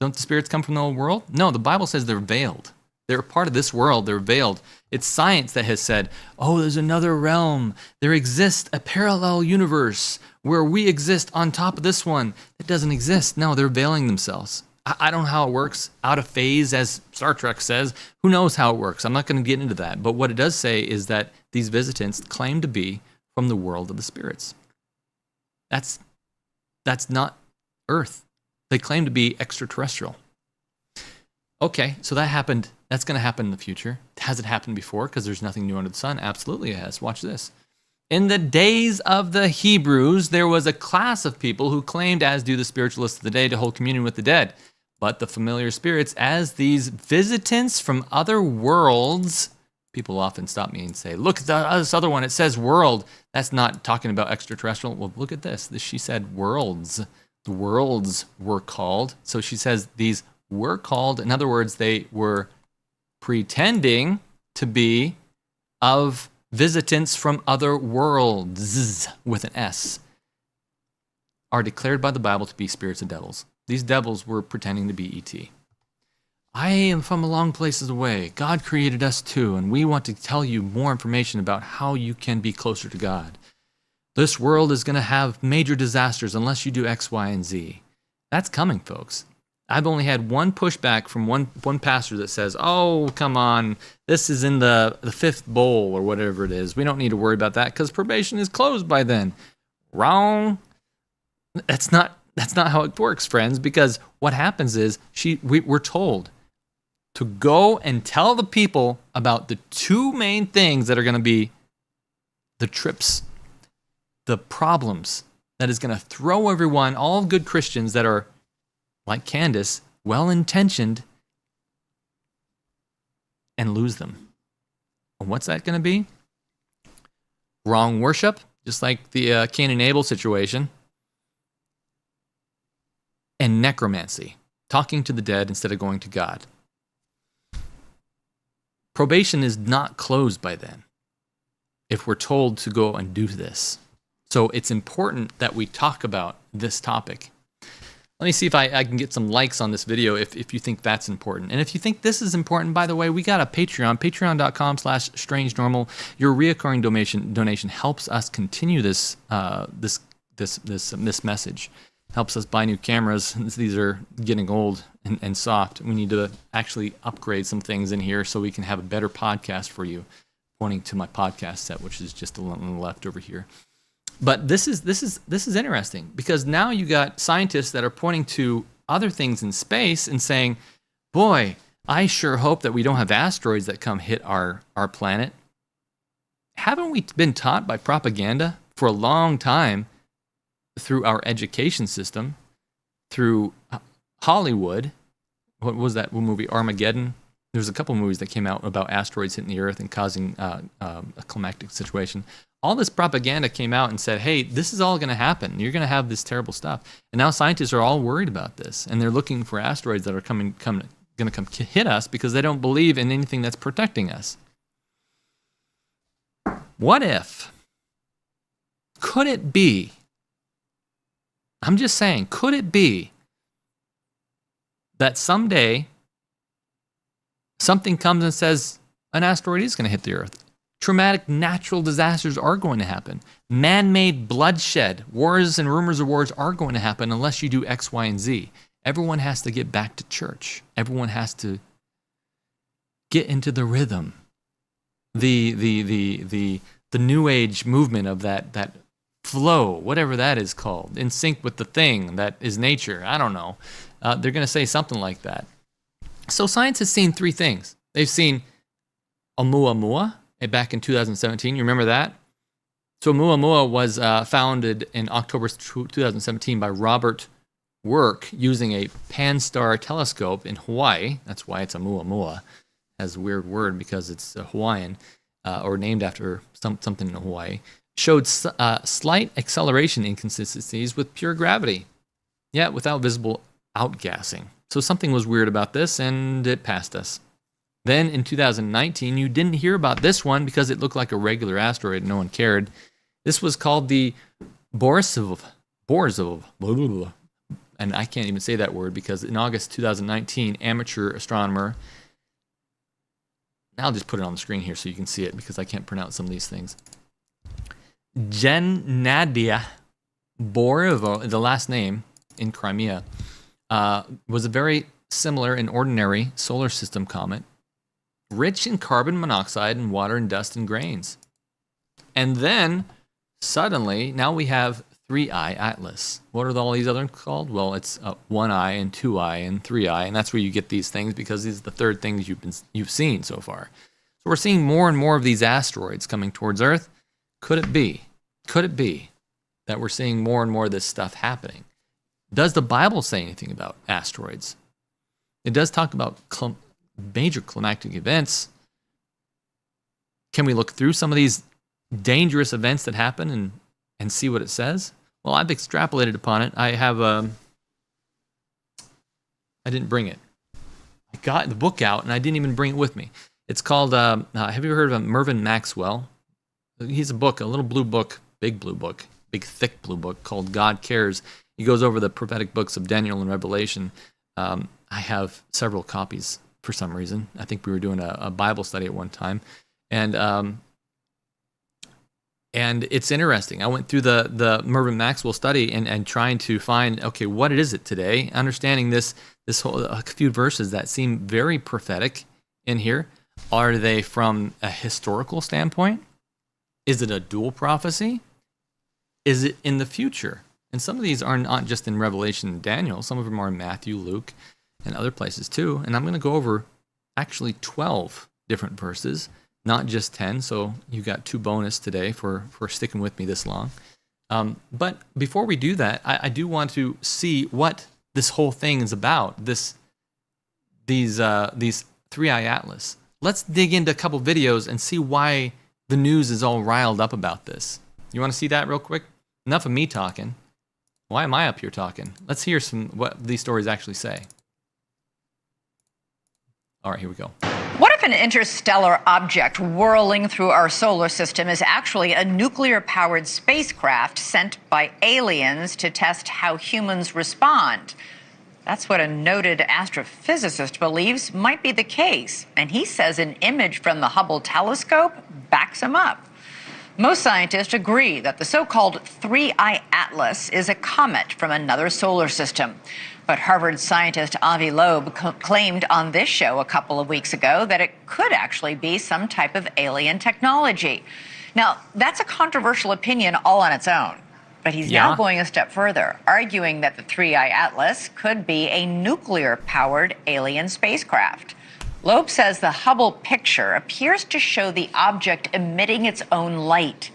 Don't the spirits come from the old world? No, the Bible says they're veiled. They're a part of this world. They're veiled. It's science that has said, oh, there's another realm. There exists a parallel universe where we exist on top of this one. It doesn't exist. No, they're veiling themselves. I don't know how it works. Out of phase, as Star Trek says. Who knows how it works? I'm not going to get into that. But what it does say is that these visitants claim to be from the world of the spirits. That's not Earth. They claim to be extraterrestrial. Okay, so that happened. That's going to happen in the future. Has it happened before? Because there's nothing new under the sun. Absolutely it has. Watch this. In the days of the Hebrews, there was a class of people who claimed, as do the spiritualists of the day, to hold communion with the dead. But the familiar spirits, as these visitants from other worlds, people often stop me and say, look at this other one. It says world. That's not talking about extraterrestrial. Well, look at this. She said worlds. The worlds were called. So she says these were called. In other words, they were pretending to be of visitants from other worlds with an S, are declared by the Bible to be spirits and devils. These devils were pretending to be ET. I am from a long places away. God created us too, and we want to tell you more information about how you can be closer to God. This world is going to have major disasters unless you do X, Y, and Z. That's coming, folks. I've only had one pushback from one pastor that says, oh, come on, this is in the fifth bowl or whatever it is. We don't need to worry about that because probation is closed by then. Wrong. That's not how it works, friends, because what happens is we're told to go and tell the people about the two main things that are going to be the trips, the problems that is going to throw everyone, all good Christians that are like Candace, well-intentioned, and lose them. And what's that going to be? Wrong worship, just like the Cain and Abel situation. And necromancy, talking to the dead instead of going to God. Probation is not closed by then if we're told to go and do this. So it's important that we talk about this topic. Let me see if I can get some likes on this video if you think that's important. And if you think this is important, by the way, we got a Patreon, patreon.com/strangenormal. Your reoccurring donation helps us continue this message. Helps us buy new cameras. These are getting old and soft. We need to actually upgrade some things in here so we can have a better podcast for you. Pointing to my podcast set, which is just on the left over here. But this is interesting because now you got scientists that are pointing to other things in space and saying, boy, I sure hope that we don't have asteroids that come hit our planet. Haven't we been taught by propaganda for a long time through our education system, through Hollywood? What was that movie, Armageddon? There's a couple movies that came out about asteroids hitting the Earth and causing a climactic situation. All this propaganda came out and said, hey, this is all going to happen. You're going to have this terrible stuff. And now scientists are all worried about this. And they're looking for asteroids that are going to come hit us because they don't believe in anything that's protecting us. What if? Could it be I'm just saying, could it be that someday something comes and says an asteroid is going to hit the Earth? Traumatic natural disasters are going to happen. Man-made bloodshed, wars and rumors of wars are going to happen unless you do X, Y, and Z. Everyone has to get back to church. Everyone has to get into the rhythm. The New Age movement of that flow, whatever that is called, in sync with the thing that is nature. I don't know. They're going to say something like that. So science has seen three things. They've seen Oumuamua back in 2017. You remember that? So Oumuamua was founded in October 2017 by Robert Work using a Pan-STAR telescope in Hawaii. That's why it's Oumuamua. It has a weird word because it's Hawaiian or named after something in Hawaii. Showed slight acceleration inconsistencies with pure gravity, yet without visible outgassing. So something was weird about this, and it passed us. Then in 2019, you didn't hear about this one because it looked like a regular asteroid. No one cared. This was called the Borisov, and I can't even say that word because in August 2019, amateur astronomer, I'll just put it on the screen here so you can see it because I can't pronounce some of these things. Gennady Borivo, the last name in Crimea, was a very similar and ordinary solar system comet, rich in carbon monoxide and water and dust and grains. And then, suddenly, now we have 3i Atlas. What are all these others called? Well, it's 1i and 2i and 3i, and that's where you get these things because these are the third things you've seen so far. So we're seeing more and more of these asteroids coming towards Earth. Could it be that we're seeing more and more of this stuff happening? Does the Bible say anything about asteroids? It does talk about major climactic events. Can we look through some of these dangerous events that happen and see what it says? Well, I've extrapolated upon it. I have I didn't bring it. I got the book out and I didn't even bring it with me. It's called, have you heard of Mervyn Maxwell? He's a book, a little blue book, big thick blue book called God Cares. He goes over the prophetic books of Daniel and Revelation. I have several copies for some reason. I think we were doing a Bible study at one time. And it's interesting. I went through the Mervyn Maxwell study and trying to find, okay, what is it today? Understanding this whole, a few verses that seem very prophetic in here. Are they from a historical standpoint? Is it a dual prophecy? Is it in the future? And some of these are not just in Revelation and Daniel. Some of them are in Matthew, Luke, and other places too. And I'm going to go over actually 12 different verses, not just 10. So you got 2 bonus today for sticking with me this long. But before we do that, I do want to see what this whole thing is about. These 3i Atlas. Let's dig into a couple videos and see why the news is all riled up about this. You want to see that real quick? Enough of me talking. Why am I up here talking? Let's hear what these stories actually say. All right, here we go. What if an interstellar object whirling through our solar system is actually a nuclear-powered spacecraft sent by aliens to test how humans respond? That's what a noted astrophysicist believes might be the case, and he says an image from the Hubble telescope backs him up. Most scientists agree that the so-called 3i Atlas is a comet from another solar system. But Harvard scientist Avi Loeb claimed on this show a couple of weeks ago that it could actually be some type of alien technology. Now, that's a controversial opinion all on its own. But he's now going a step further, arguing that the 3i Atlas could be a nuclear-powered alien spacecraft. Loeb says the Hubble picture appears to show the object emitting its own light.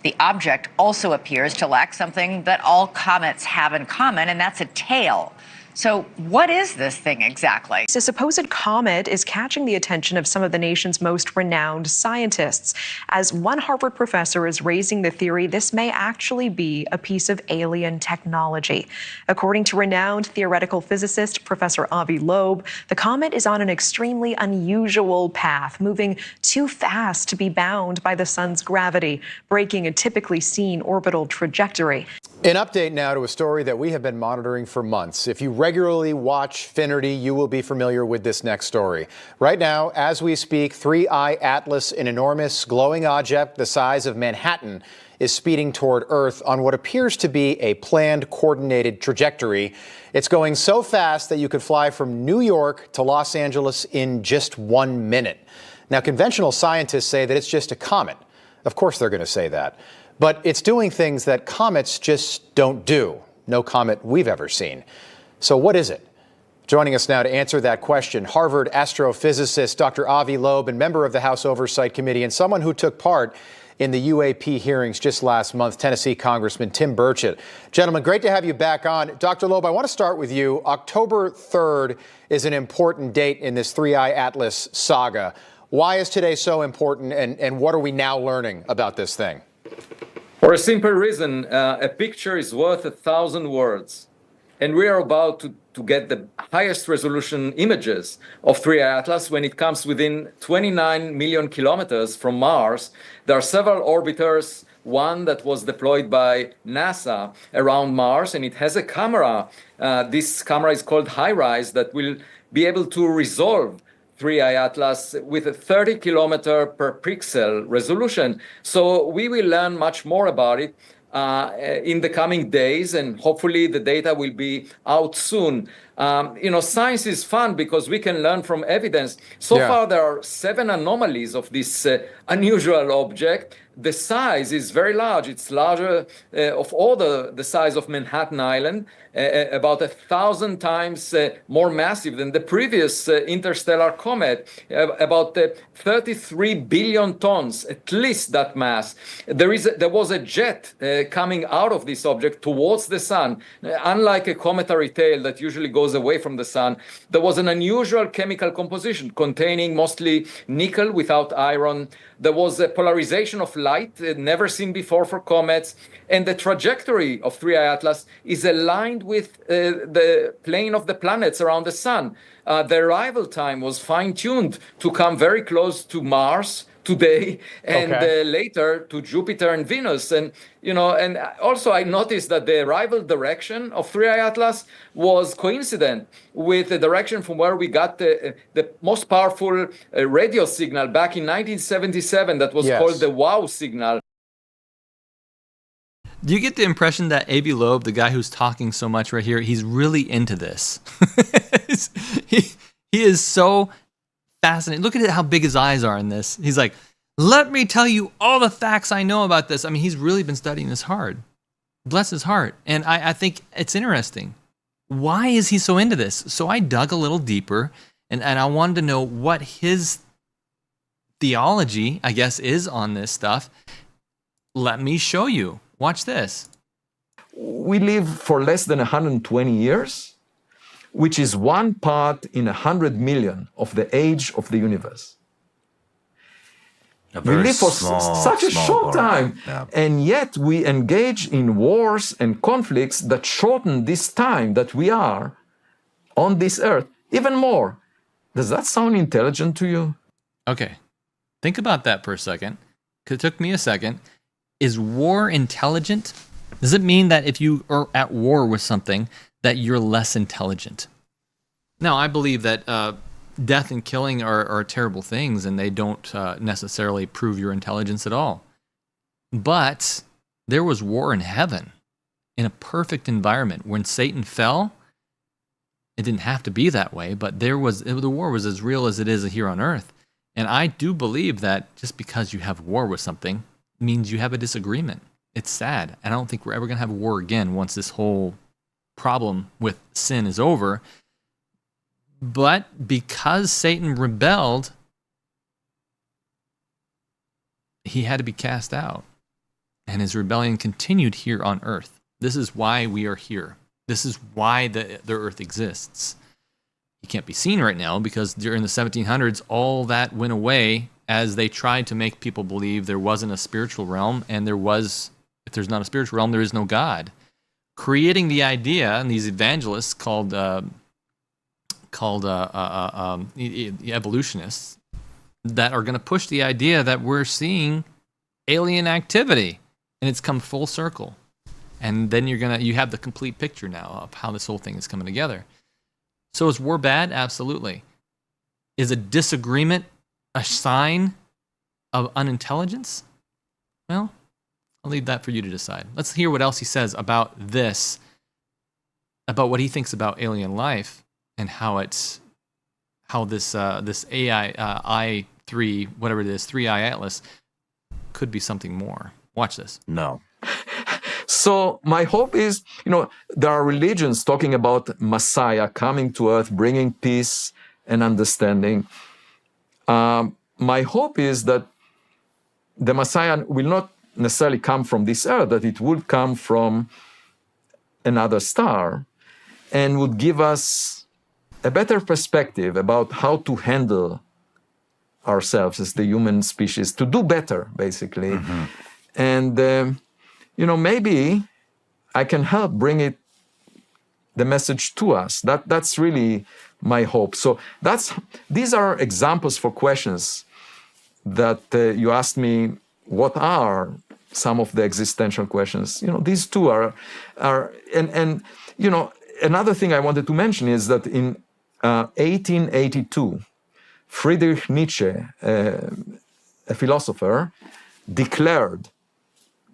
The object also appears to lack something that all comets have in common, and that's a tail. So what is this thing exactly? The supposed comet is catching the attention of some of the nation's most renowned scientists, as one Harvard professor is raising the theory this may actually be a piece of alien technology. According to renowned theoretical physicist Professor Avi Loeb, the comet is on an extremely unusual path, moving too fast to be bound by the sun's gravity, breaking a typically seen orbital trajectory. An update now to a story that we have been monitoring for months. If you regularly watch Finnerty, you will be familiar with this next story. Right now, as we speak, 3I Atlas, an enormous glowing object the size of Manhattan, is speeding toward Earth on what appears to be a planned, coordinated trajectory. It's going so fast that you could fly from New York to Los Angeles in just 1 minute. Now, conventional scientists say that it's just a comet. Of course they're going to say that. But it's doing things that comets just don't do. No comet we've ever seen. So what is it? Joining us now to answer that question, Harvard astrophysicist Dr. Avi Loeb, and member of the House Oversight Committee, and someone who took part in the UAP hearings just last month, Tennessee Congressman Tim Burchett. Gentlemen, great to have you back on. Dr. Loeb, I want to start with you. October 3rd is an important date in this 3I Atlas saga. Why is today so important, and what are we now learning about this thing? For a simple reason, a picture is worth 1,000 words. And we are about to get the highest resolution images of 3I Atlas when it comes within 29 million kilometers from Mars. There are several orbiters, one that was deployed by NASA around Mars, and it has a camera. This camera is called HiRISE that will be able to resolve 3I Atlas with a 30 kilometer per pixel resolution. So we will learn much more about it in the coming days, and hopefully the data will be out soon. Science is fun because we can learn from evidence. So far, there are 7 anomalies of this unusual object. The size is very large. It's larger of all the size of Manhattan Island, about 1,000 times more massive than the previous interstellar comet, about 33 billion tons, at least that mass. There was a jet coming out of this object towards the sun. Unlike a cometary tail that usually goes away from the sun, there was an unusual chemical composition containing mostly nickel without iron. There was a polarization of light never seen before for comets, and the trajectory of 3I Atlas is aligned with the plane of the planets around the sun. The arrival time was fine-tuned to come very close to Mars today, and later to Jupiter and Venus. And also I noticed that the arrival direction of 3I Atlas was coincident with the direction from where we got the most powerful radio signal back in 1977 that was called the WOW signal. Do you get the impression that Avi Loeb, the guy who's talking so much right here, he's really into this? he is so fascinating. Look at how big his eyes are in this. He's like, let me tell you all the facts I know about this. I mean, he's really been studying this hard. Bless his heart. And I think it's interesting. Why is he so into this? So I dug a little deeper, and I wanted to know what his theology, I guess, is on this stuff. Let me show you. Watch this. We live for less than 120 years, which is 1 part in 100 million of the age of the universe. We live for such a short time, and yet we engage in wars and conflicts that shorten this time that we are on this earth even more. Does that sound intelligent to you? Okay, think about that for a second, because it took me a second. Is war intelligent? Does it mean that if you are at war with something, that you're less intelligent? Now, I believe that death and killing are terrible things, and they don't necessarily prove your intelligence at all. But there was war in heaven, in a perfect environment. When Satan fell, it didn't have to be that way, but the war was as real as it is here on earth. And I do believe that just because you have war with something means you have a disagreement. It's sad. I don't think we're ever going to have a war again once this whole problem with sin is over. But because Satan rebelled, he had to be cast out. And his rebellion continued here on earth. This is why we are here. This is why the earth exists. He can't be seen right now because during the 1700s, all that went away as they tried to make people believe there wasn't a spiritual realm, and if there's not a spiritual realm, there is no God. Creating the idea, and these evangelists called evolutionists that are going to push the idea that we're seeing alien activity, and it's come full circle. And then you have the complete picture now of how this whole thing is coming together. So is war bad? Absolutely. Is a disagreement a sign of unintelligence? Well, I'll leave that for you to decide. Let's hear what else he says about this, about what he thinks about alien life and how this AI I3, whatever it is, 3i Atlas, could be something more. Watch this. No. So my hope is, there are religions talking about Messiah coming to earth, bringing peace and understanding. My hope is that the Messiah will not necessarily come from this earth, that it would come from another star and would give us a better perspective about how to handle ourselves as the human species, to do better, basically. Mm-hmm. And, maybe I can help bring the message to us. That's really my hope. So these are examples for questions that you asked me, what are some of the existential questions? These two are another thing I wanted to mention is that in 1882, Friedrich Nietzsche, a philosopher, declared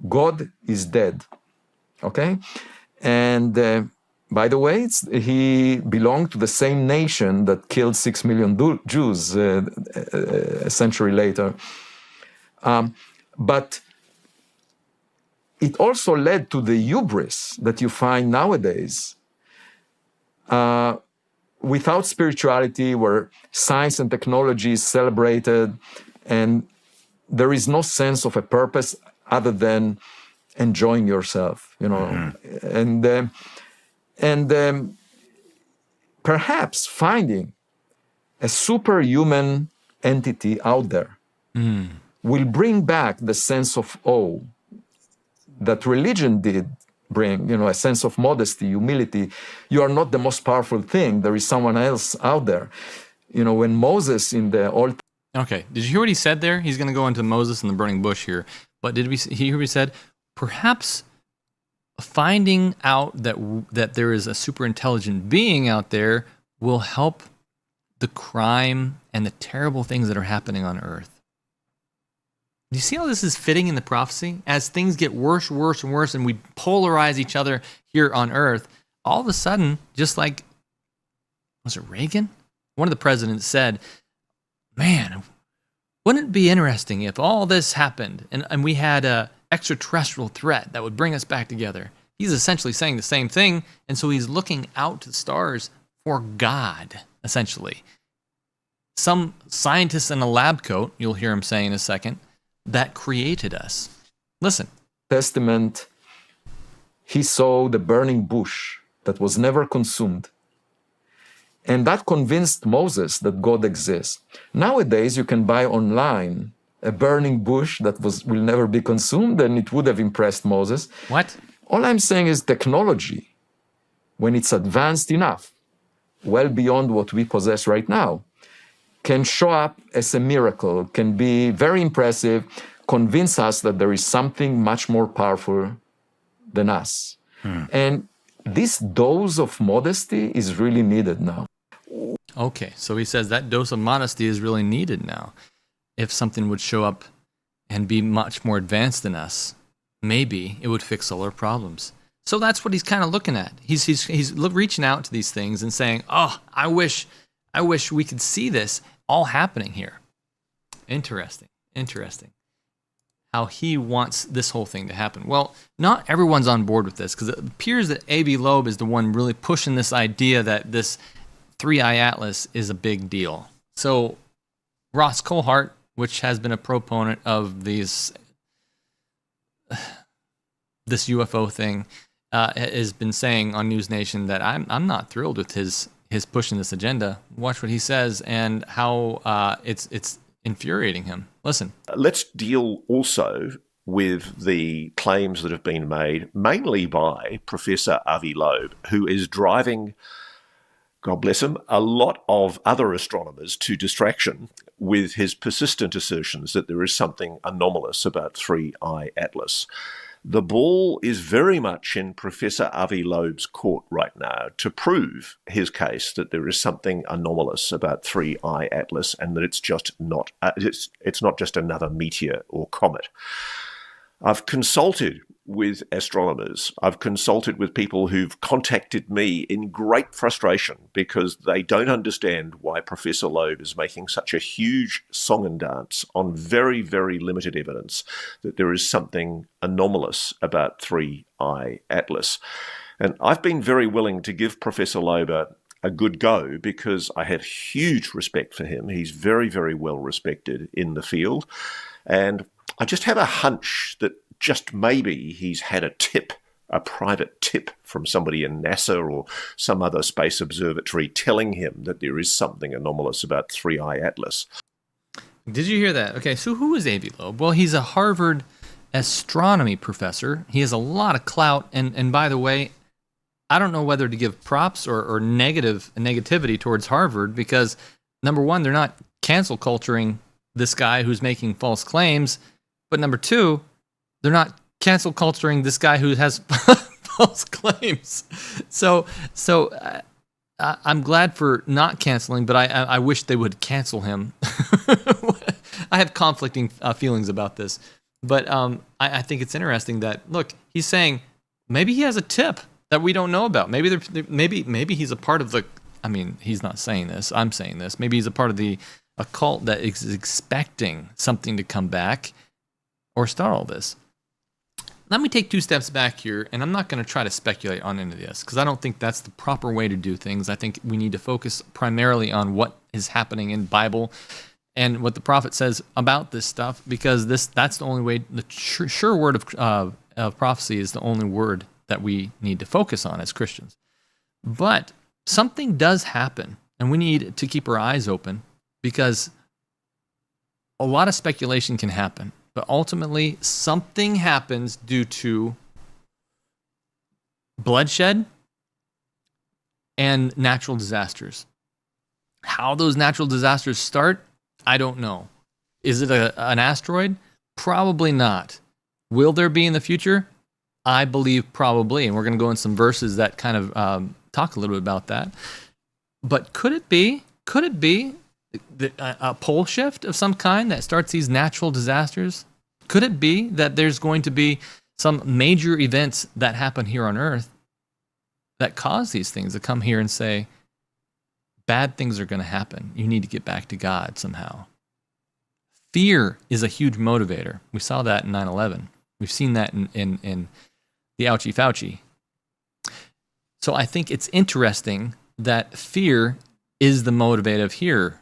God is dead. Okay? And by the way, he belonged to the same nation that killed 6 million Jews a century later. But it also led to the hubris that you find nowadays without spirituality, where science and technology is celebrated and there is no sense of a purpose other than enjoying yourself, mm-hmm. and perhaps finding a superhuman entity out there will bring back the sense of awe that religion did bring, a sense of modesty, humility. You are not the most powerful thing. There is someone else out there. When Moses in the Old... Okay, did you hear what he said there? He's going to go into Moses and the burning bush here. But did we hear what he said? Perhaps finding out that there is a super intelligent being out there will help the crime and the terrible things that are happening on Earth. Do you see how this is fitting in the prophecy? As things get worse, worse, and worse, and we polarize each other here on Earth, all of a sudden, just like, was it Reagan? One of the presidents said, man, wouldn't it be interesting if all this happened and we had a extraterrestrial threat that would bring us back together? He's essentially saying the same thing, and so he's looking out to the stars for God, essentially. Some scientist in a lab coat, you'll hear him say in a second, that created us. Listen. Testament, he saw the burning bush that was never consumed. And that convinced Moses that God exists. Nowadays, you can buy online a burning bush that will never be consumed, and it would have impressed Moses. What? All I'm saying is technology, when it's advanced enough, well beyond what we possess right now, can show up as a miracle, can be very impressive, convince us that there is something much more powerful than us. And this dose of modesty is really needed now. Okay, so he says that dose of modesty is really needed now. If something would show up and be much more advanced than us, maybe it would fix all our problems. So that's what he's kind of looking at. He's reaching out to these things and saying, oh, I wish we could see this all happening here. Interesting. How he wants this whole thing to happen. Well, not everyone's on board with this, because it appears that A.B. Loeb is the one really pushing this idea that this 3i Atlas is a big deal. So Ross Coulthart, which has been a proponent of this UFO thing, has been saying on News Nation that I'm not thrilled with his pushing this agenda. Watch what he says and how it's infuriating him. Listen. Let's deal also with the claims that have been made, mainly by Professor Avi Loeb, who is driving, God bless him, a lot of other astronomers to distraction with his persistent assertions that there is something anomalous about 3i Atlas. The ball is very much in Professor Avi Loeb's court right now to prove his case that there is something anomalous about 3I Atlas and that it's just not it's not just another meteor or comet. I've consulted with astronomers. I've consulted with people who've contacted me in great frustration because they don't understand why Professor Loeb is making such a huge song and dance on very, very limited evidence that there is something anomalous about 3I Atlas. And I've been very willing to give Professor Loeb a good go because I have huge respect for him. He's very, very well respected in the field. And I just have a hunch that just maybe he's had a tip, a private tip from somebody in NASA or some other space observatory telling him that there is something anomalous about 3I Atlas. Did you hear that? Okay, so who is Avi Loeb? Well, he's a Harvard astronomy professor. He has a lot of clout. And by the way, I don't know whether to give props or negativity towards Harvard because, number one, they're not cancel culturing this guy who's making false claims. But number two, they're not cancel culturing this guy who has false claims. So I'm glad for not canceling, but I wish they would cancel him. I have conflicting feelings about this. But I think it's interesting that, look, he's saying maybe he has a tip that we don't know about. Maybe he's a part of the, I mean, he's not saying this, I'm saying this. Maybe he's a part of the occult that is expecting something to come back or start all this. Let me take two steps back here, and I'm not going to try to speculate on any of this because I don't think that's the proper way to do things. I think we need to focus primarily on what is happening in Bible and what the prophet says about this stuff because that's the only way, the sure word of prophecy is the only word that we need to focus on as Christians. But something does happen, and we need to keep our eyes open because a lot of speculation can happen. But ultimately, something happens due to bloodshed and natural disasters. How those natural disasters start, I don't know. Is it an asteroid? Probably not. Will there be in the future? I believe probably. And we're going to go in some verses that kind of talk a little bit about that. But could it be? Could it be a pole shift of some kind that starts these natural disasters? Could it be that there's going to be some major events that happen here on Earth that cause these things to come here and say, bad things are going to happen. You need to get back to God somehow. Fear is a huge motivator. We saw that in 9/11. We've seen that in the Ouchie Fauci. So I think it's interesting that fear is the motivator here.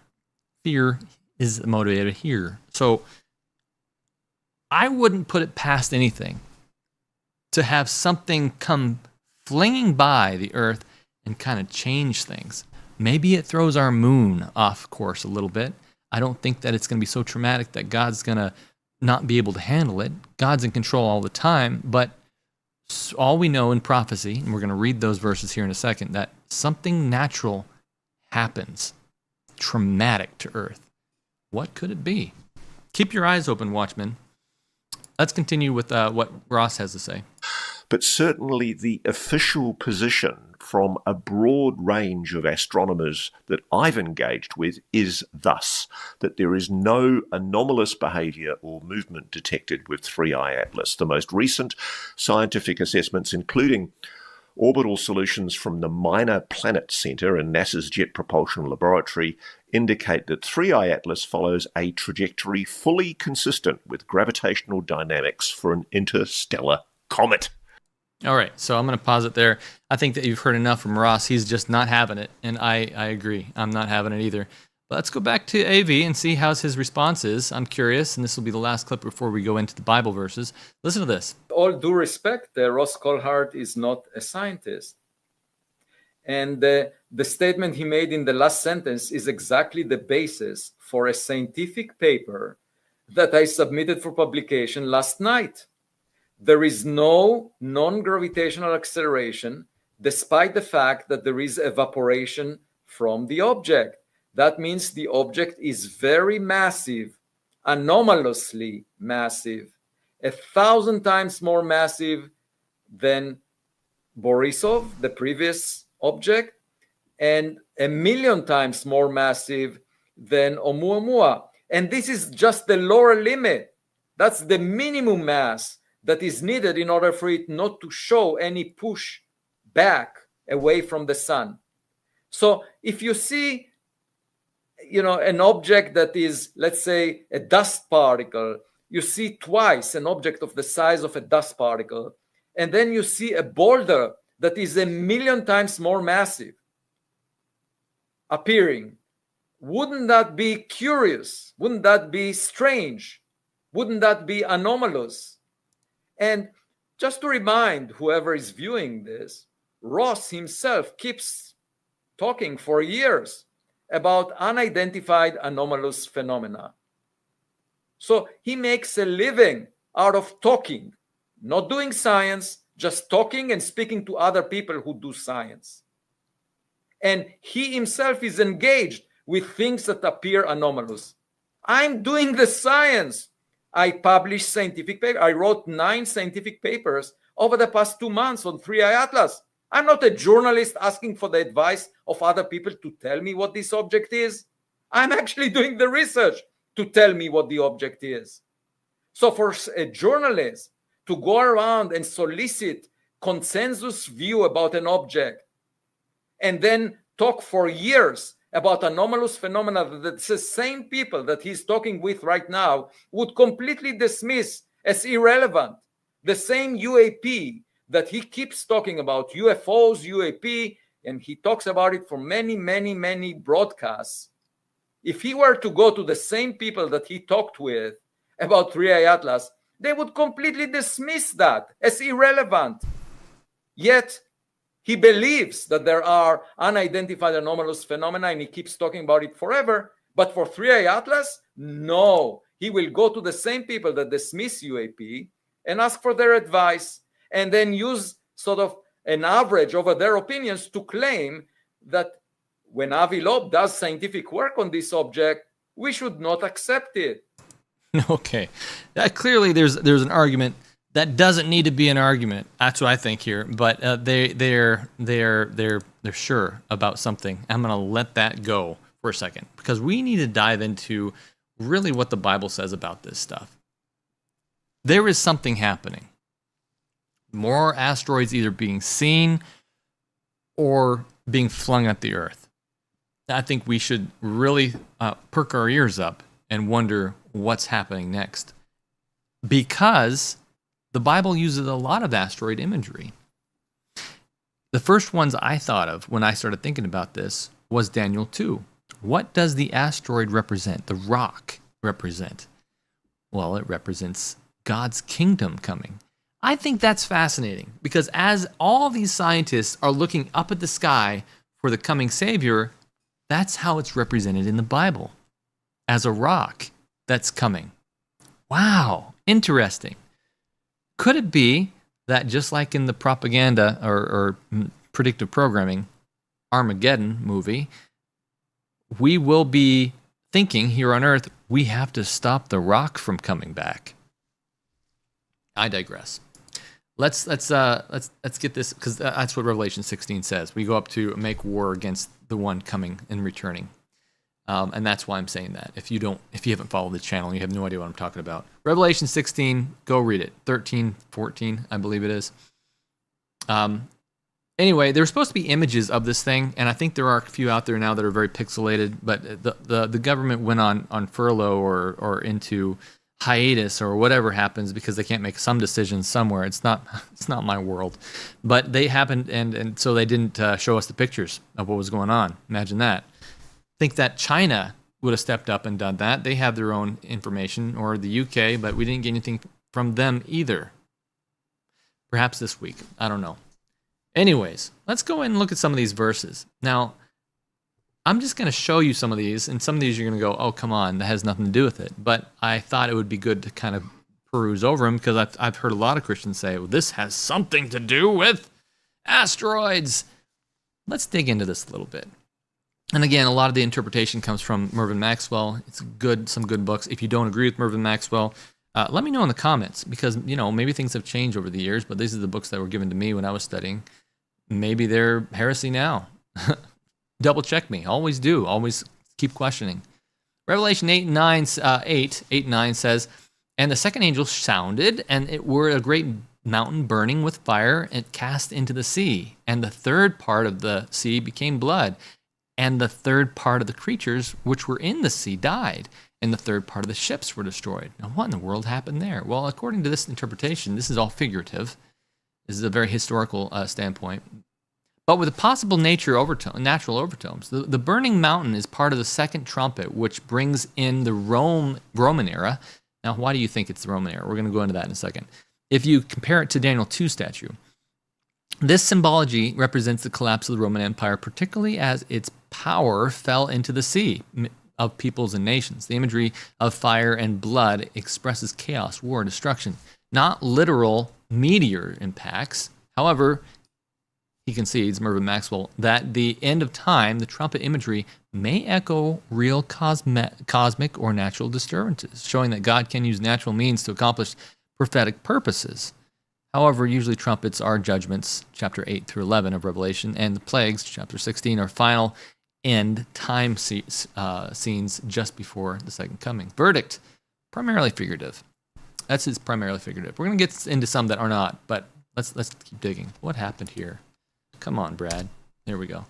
Fear is the motivator here. So I wouldn't put it past anything to have something come flinging by the Earth and kind of change things. Maybe it throws our moon off course a little bit. I don't think that it's going to be so traumatic that God's going to not be able to handle it. God's in control all the time, but all we know in prophecy, and we're going to read those verses here in a second, that something natural happens, traumatic to Earth. What could it be? Keep your eyes open, watchmen. Let's continue with what Ross has to say. But certainly the official position from a broad range of astronomers that I've engaged with is thus, that there is no anomalous behaviour or movement detected with 3I Atlas. The most recent scientific assessments, including orbital solutions from the Minor Planet Center and NASA's Jet Propulsion Laboratory, indicate that 3I Atlas follows a trajectory fully consistent with gravitational dynamics for an interstellar comet. All right, so I'm going to pause it there. I think that you've heard enough from Ross. He's just not having it, and I agree. I'm not having it either. But let's go back to AV and see how his response is. I'm curious, and this will be the last clip before we go into the Bible verses. Listen to this. All due respect, Ross Coulthart is not a scientist. And the statement he made in the last sentence is exactly the basis for a scientific paper that I submitted for publication last night. There is no non-gravitational acceleration, despite the fact that there is evaporation from the object. That means the object is very massive, anomalously massive. 1,000 times more massive than Borisov, the previous object, and 1,000,000 times more massive than Oumuamua. And this is just the lower limit. That's the minimum mass that is needed in order for it not to show any push back away from the sun. So if you see, an object that is, let's say, a dust particle, you see twice an object of the size of a dust particle, and then you see a boulder that is 1,000,000 times more massive appearing. Wouldn't that be curious? Wouldn't that be strange? Wouldn't that be anomalous? And just to remind whoever is viewing this, Ross himself keeps talking for years about unidentified anomalous phenomena. So he makes a living out of talking, not doing science, just talking and speaking to other people who do science. And he himself is engaged with things that appear anomalous. I'm doing the science. I published scientific papers. I wrote 9 scientific papers over the past 2 months on 3i Atlas. I'm not a journalist asking for the advice of other people to tell me what this object is. I'm actually doing the research to tell me what the object is. So for a journalist to go around and solicit consensus view about an object and then talk for years about anomalous phenomena that the same people that he's talking with right now would completely dismiss as irrelevant. The same UAP that he keeps talking about, UFOs, UAP, and he talks about it for many, many, many broadcasts. If he were to go to the same people that he talked with about 3i Atlas, they would completely dismiss that as irrelevant. Yet, he believes that there are unidentified anomalous phenomena and he keeps talking about it forever. But for 3i Atlas, no. He will go to the same people that dismiss UAP and ask for their advice and then use sort of an average over their opinions to claim that when Avi Loeb does scientific work on this object, we should not accept it. Okay. Clearly there's an argument that doesn't need to be an argument. That's what I think here. But they're sure about something. I'm going to let that go for a second because we need to dive into really what the Bible says about this stuff. There is something happening. More asteroids either being seen or being flung at the Earth. I think we should really perk our ears up and wonder what's happening next. Because the Bible uses a lot of asteroid imagery. The first ones I thought of when I started thinking about this was Daniel 2. What does the asteroid represent? The rock represent? Well, it represents God's kingdom coming. I think that's fascinating because as all these scientists are looking up at the sky for the coming Savior, that's how it's represented in the Bible, as a rock that's coming. Wow, interesting. Could it be that just like in the propaganda or predictive programming Armageddon movie, we will be thinking here on Earth, we have to stop the rock from coming back? I digress. Let's get this, because that's what Revelation 16 says. We go up to make war against the one coming and returning. And that's why I'm saying that. If you haven't followed the channel, you have no idea what I'm talking about. Revelation 16, go read it. 13, 14, I believe it is. Anyway, there were supposed to be images of this thing, and I think there are a few out there now that are very pixelated, but the government went on furlough or into hiatus or whatever happens because they can't make some decisions somewhere. It's not my world. But they happened, and so they didn't show us the pictures of what was going on. Imagine that. Think that China would have stepped up and done that. They have their own information, or the UK, but we didn't get anything from them either. Perhaps this week. I don't know. Anyways, let's go and look at some of these verses. Now, I'm just going to show you some of these, and some of these you're going to go, oh, come on, that has nothing to do with it. But I thought it would be good to kind of peruse over them because I've heard a lot of Christians say, well, this has something to do with asteroids. Let's dig into this a little bit. And again, a lot of the interpretation comes from Mervyn Maxwell. It's some good books. If you don't agree with Mervyn Maxwell, Let me know in the comments, because maybe things have changed over the years, but these are the books that were given to me when I was studying. Maybe they're heresy now. Double check me. Always do. Always keep questioning. Revelation 8:9 says, "And the second angel sounded, and it were a great mountain burning with fire, and cast into the sea. And the third part of the sea became blood. And the third part of the creatures which were in the sea died. And the third part of the ships were destroyed." Now, what in the world happened there? Well, according to this interpretation, this is all figurative. This is a very historical standpoint. But with a possible natural overtones, the burning mountain is part of the second trumpet, which brings in the Roman era. Now, why do you think it's the Roman era? We're going to go into that in a second. If you compare it to Daniel 2 statue, this symbology represents the collapse of the Roman Empire, particularly as its power fell into the sea of peoples and nations. The imagery of fire and blood expresses chaos, war, destruction, not literal meteor impacts. However, he concedes, Mervyn Maxwell, that the end of time, the trumpet imagery, may echo real cosmic or natural disturbances, showing that God can use natural means to accomplish prophetic purposes. However, usually trumpets are judgments, chapter 8 through 11 of Revelation, and the plagues, chapter 16, are final end time scenes just before the second coming. Verdict, primarily figurative. That's his primarily figurative. We're going to get into some that are not, but let's keep digging. What happened here? Come on, Brad. There we go.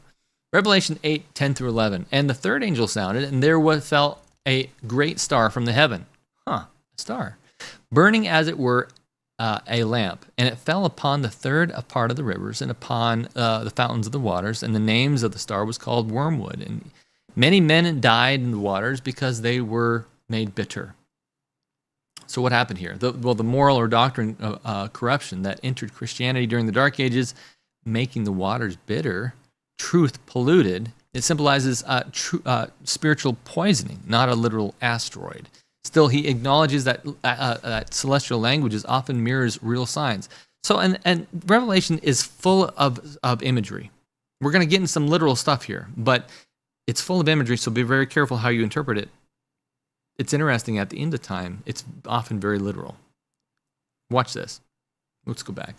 Revelation 8:10 through 11. "And the third angel sounded, and there fell a great star from the heaven." A star. "Burning as it were a lamp, and it fell upon the third part of the rivers and upon the fountains of the waters, and the names of the star was called Wormwood. And many men died in the waters because they were made bitter." So what happened here? The moral or doctrine corruption that entered Christianity during the Dark Ages, making the waters bitter, truth polluted. It symbolizes spiritual poisoning, not a literal asteroid. Still, he acknowledges that celestial languages often mirrors real signs. So, and Revelation is full of imagery. We're going to get into some literal stuff here, but it's full of imagery, so be very careful how you interpret it. It's interesting, at the end of time, it's often very literal. Watch this. Let's go back.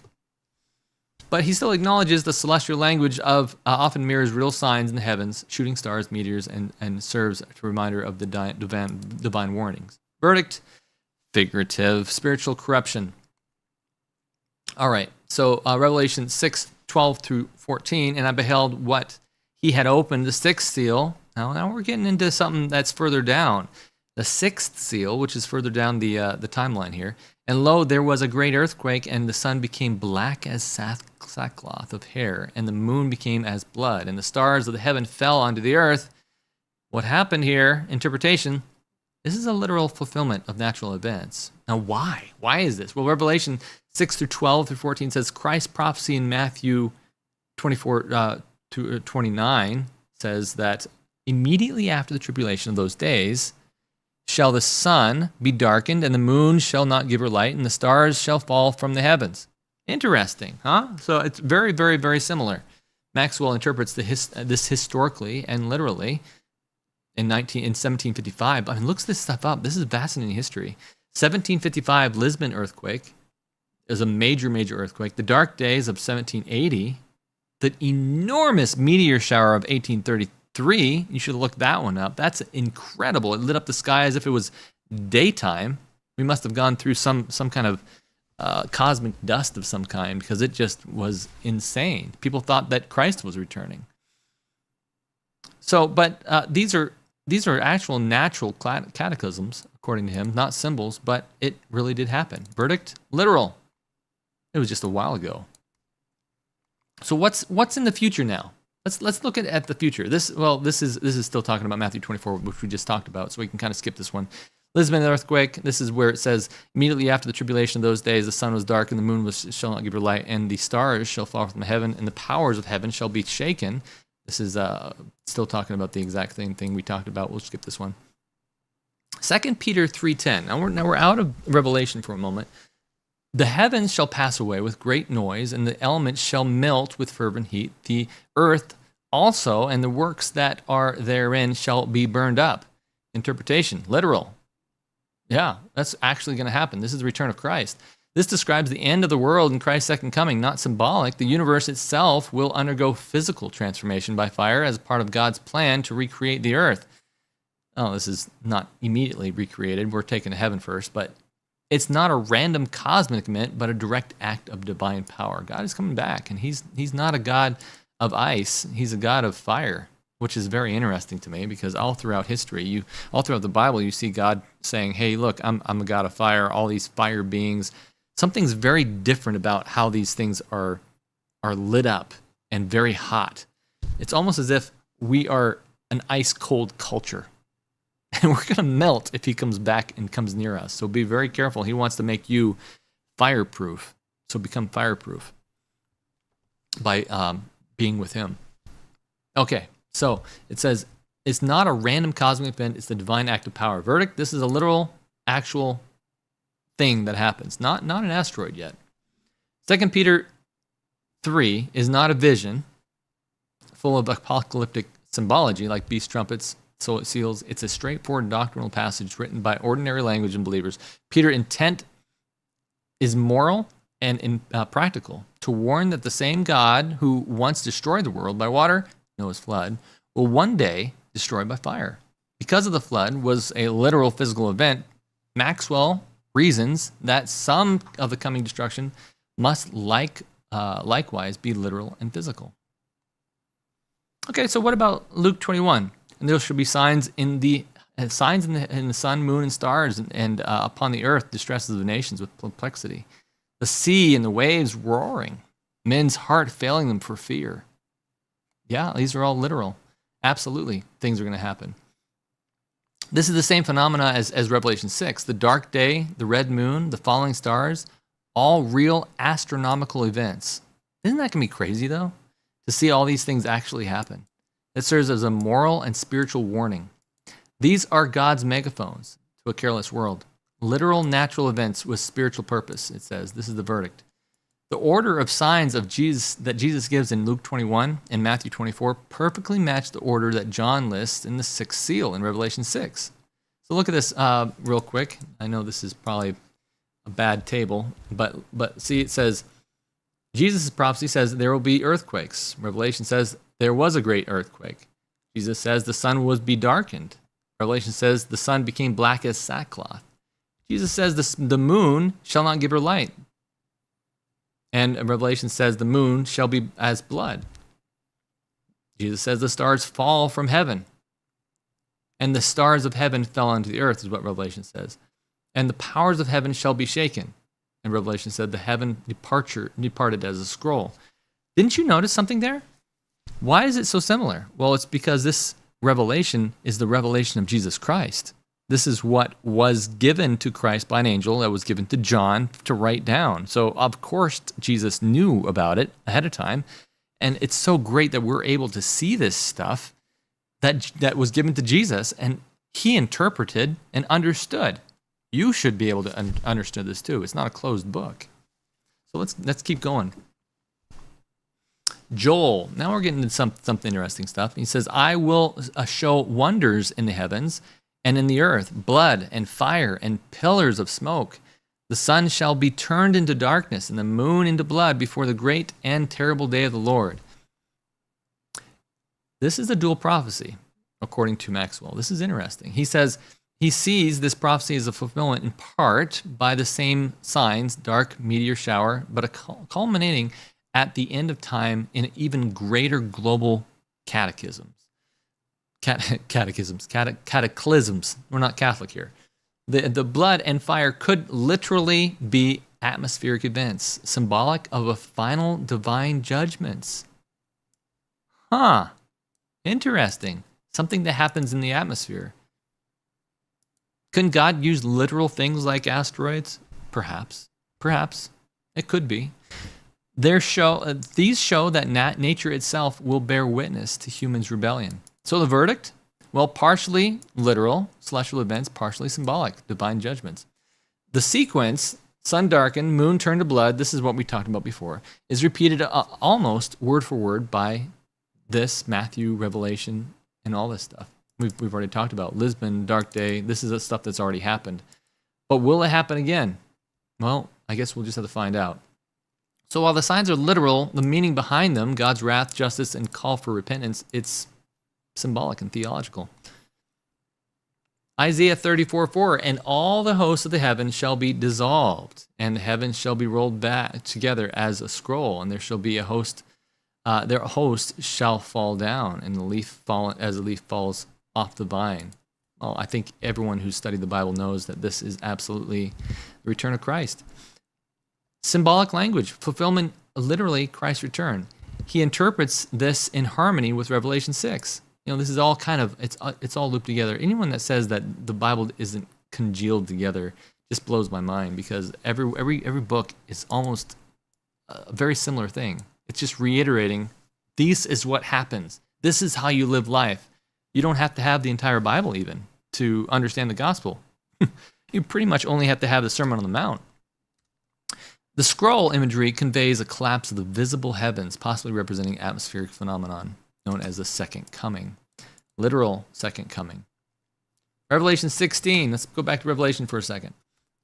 But he still acknowledges the celestial language of often mirrors real signs in the heavens, shooting stars, meteors, and serves as a reminder of the divine warnings. Verdict, figurative, spiritual corruption. All right, so Revelation 6:12 through 14, "And I beheld what he had opened, the sixth seal." Now we're getting into something that's further down. The sixth seal, which is further down the timeline here. "And lo, there was a great earthquake, and the sun became black as sackcloth of hair, and the moon became as blood, and the stars of the heaven fell onto the earth." What happened here? Interpretation. This is a literal fulfillment of natural events. Now, why? Why is this? Well, Revelation 6 through 12 through 14 says Christ's prophecy in Matthew 24 to 29 says that immediately after the tribulation of those days, "shall the sun be darkened, and the moon shall not give her light, and the stars shall fall from the heavens." Interesting, huh? So it's very, very, very similar. Maxwell interprets this historically and literally in 1755. I mean, looks this stuff up. This is fascinating history. 1755 Lisbon earthquake is a major, major earthquake. The dark days of 1780, the enormous meteor shower of 1833. You should look that one up. That's incredible. It lit up the sky as if it was daytime. We must have gone through some kind of cosmic dust of some kind, because it just was insane. People thought that Christ was returning. So, but these are actual natural cataclysms, according to him, not symbols, but it really did happen. Verdict, literal. It was just a while ago. So what's in the future now? Let's look at the future. This is still talking about Matthew 24, which we just talked about, so we can kind of skip this one. Lisbon earthquake, this is where it says, "Immediately after the tribulation of those days, the sun was dark, and the moon shall not give her light, and the stars shall fall from heaven, and the powers of heaven shall be shaken." This is still talking about the exact same thing we talked about. We'll skip this one. 2 Peter 3:10. Now we're out of Revelation for a moment. "The heavens shall pass away with great noise, and the elements shall melt with fervent heat. The earth also and the works that are therein shall be burned up." Interpretation, literal. Yeah, that's actually going to happen. This is the return of Christ. This describes the end of the world and Christ's second coming, not symbolic. The universe itself will undergo physical transformation by fire as part of God's plan to recreate the earth. Oh, this is not immediately recreated. We're taken to heaven first, but it's not a random cosmic event, but a direct act of divine power. God is coming back, and he's not a God of ice. He's a God of fire, which is very interesting to me because all throughout history, all throughout the Bible, you see God saying, hey, look, I'm a God of fire, all these fire beings. Something's very different about how these things are lit up and very hot. It's almost as if we are an ice-cold culture. And we're going to melt if he comes back and comes near us. So be very careful. He wants to make you fireproof. So become fireproof by being with him. Okay, so it says, it's not a random cosmic event. It's the divine act of power. Verdict, this is a literal, actual thing that happens. Not an asteroid yet. 2 Peter 3 is not a vision full of apocalyptic symbology like beast trumpets, so it seals. It's a straightforward doctrinal passage written by ordinary language and believers. Peter's intent is moral and practical, to warn that the same God who once destroyed the world by water, Noah's flood, will one day destroy by fire. Because of the flood was a literal physical event, Maxwell reasons that some of the coming destruction must likewise be literal and physical. Okay, so what about Luke 21? And there shall be signs in the sun, moon, and stars, and upon the earth distresses of the nations with perplexity. The sea and the waves roaring, men's heart failing them for fear. Yeah, these are all literal. Absolutely, things are going to happen. This is the same phenomena as Revelation 6. The dark day, the red moon, the falling stars, all real astronomical events. Isn't that going to be crazy, though, to see all these things actually happen? It serves as a moral and spiritual warning. These are God's megaphones to a careless world. Literal natural events with spiritual purpose, it says. This is the verdict. The order of signs of Jesus that Jesus gives in Luke 21 and Matthew 24 perfectly match the order that John lists in the sixth seal in Revelation 6. So look at this real quick. I know this is probably a bad table, but see, it says, Jesus' prophecy says there will be earthquakes. Revelation says there was a great earthquake. Jesus says the sun would be darkened. Revelation says the sun became black as sackcloth. Jesus says the moon shall not give her light. And Revelation says the moon shall be as blood. Jesus says the stars fall from heaven. And the stars of heaven fell onto the earth, is what Revelation says. And the powers of heaven shall be shaken. And Revelation said the heaven departed as a scroll. Didn't you notice something there? Why is it so similar? Well, it's because this revelation is the revelation of Jesus Christ. This is what was given to Christ by an angel that was given to John to write down. So, of course, Jesus knew about it ahead of time. And it's so great that we're able to see this stuff that was given to Jesus, and he interpreted and understood. You should be able to understand this too. It's not a closed book. So let's keep going. Joel. Now we're getting into something interesting stuff. He says, I will show wonders in the heavens and in the earth, blood and fire and pillars of smoke. The sun shall be turned into darkness and the moon into blood before the great and terrible day of the Lord. This is a dual prophecy, according to Maxwell. This is interesting. He says he sees this prophecy as a fulfillment in part by the same signs, dark meteor shower, but culminating at the end of time in even greater global cataclysms. Cataclysms. We're not Catholic here. The blood and fire could literally be atmospheric events, symbolic of a final divine judgments. Interesting. Something that happens in the atmosphere. Couldn't God use literal things like asteroids? Perhaps. It could be. These show that nature itself will bear witness to humans' rebellion. So the verdict? Well, partially literal, celestial events, partially symbolic, divine judgments. The sequence, sun darkened, moon turned to blood, this is what we talked about before, is repeated almost word for word by this, Matthew, Revelation, and all this stuff. We've already talked about Lisbon, Dark Day. This is the stuff that's already happened. But will it happen again? Well, I guess we'll just have to find out. So while the signs are literal, the meaning behind them, God's wrath, justice, and call for repentance, it's symbolic and theological. Isaiah 34:4, and all the hosts of the heavens shall be dissolved, and the heavens shall be rolled back together as a scroll, and there shall be a host, their host shall fall down, and the leaf fall as a leaf falls off the vine. Well, I think everyone who's studied the Bible knows that this is absolutely the return of Christ. Symbolic language, fulfillment, literally Christ's return. He interprets this in harmony with Revelation 6. This is all kind of, it's all looped together. Anyone that says that the Bible isn't congealed together just blows my mind, because every book is almost a very similar thing. It's just reiterating, this is what happens. This is how you live life. You don't have to have the entire Bible even to understand the gospel. You pretty much only have to have the Sermon on the Mount. The scroll imagery conveys a collapse of the visible heavens, possibly representing atmospheric phenomenon known as the second coming. Literal second coming. Revelation 16, let's go back to Revelation for a second.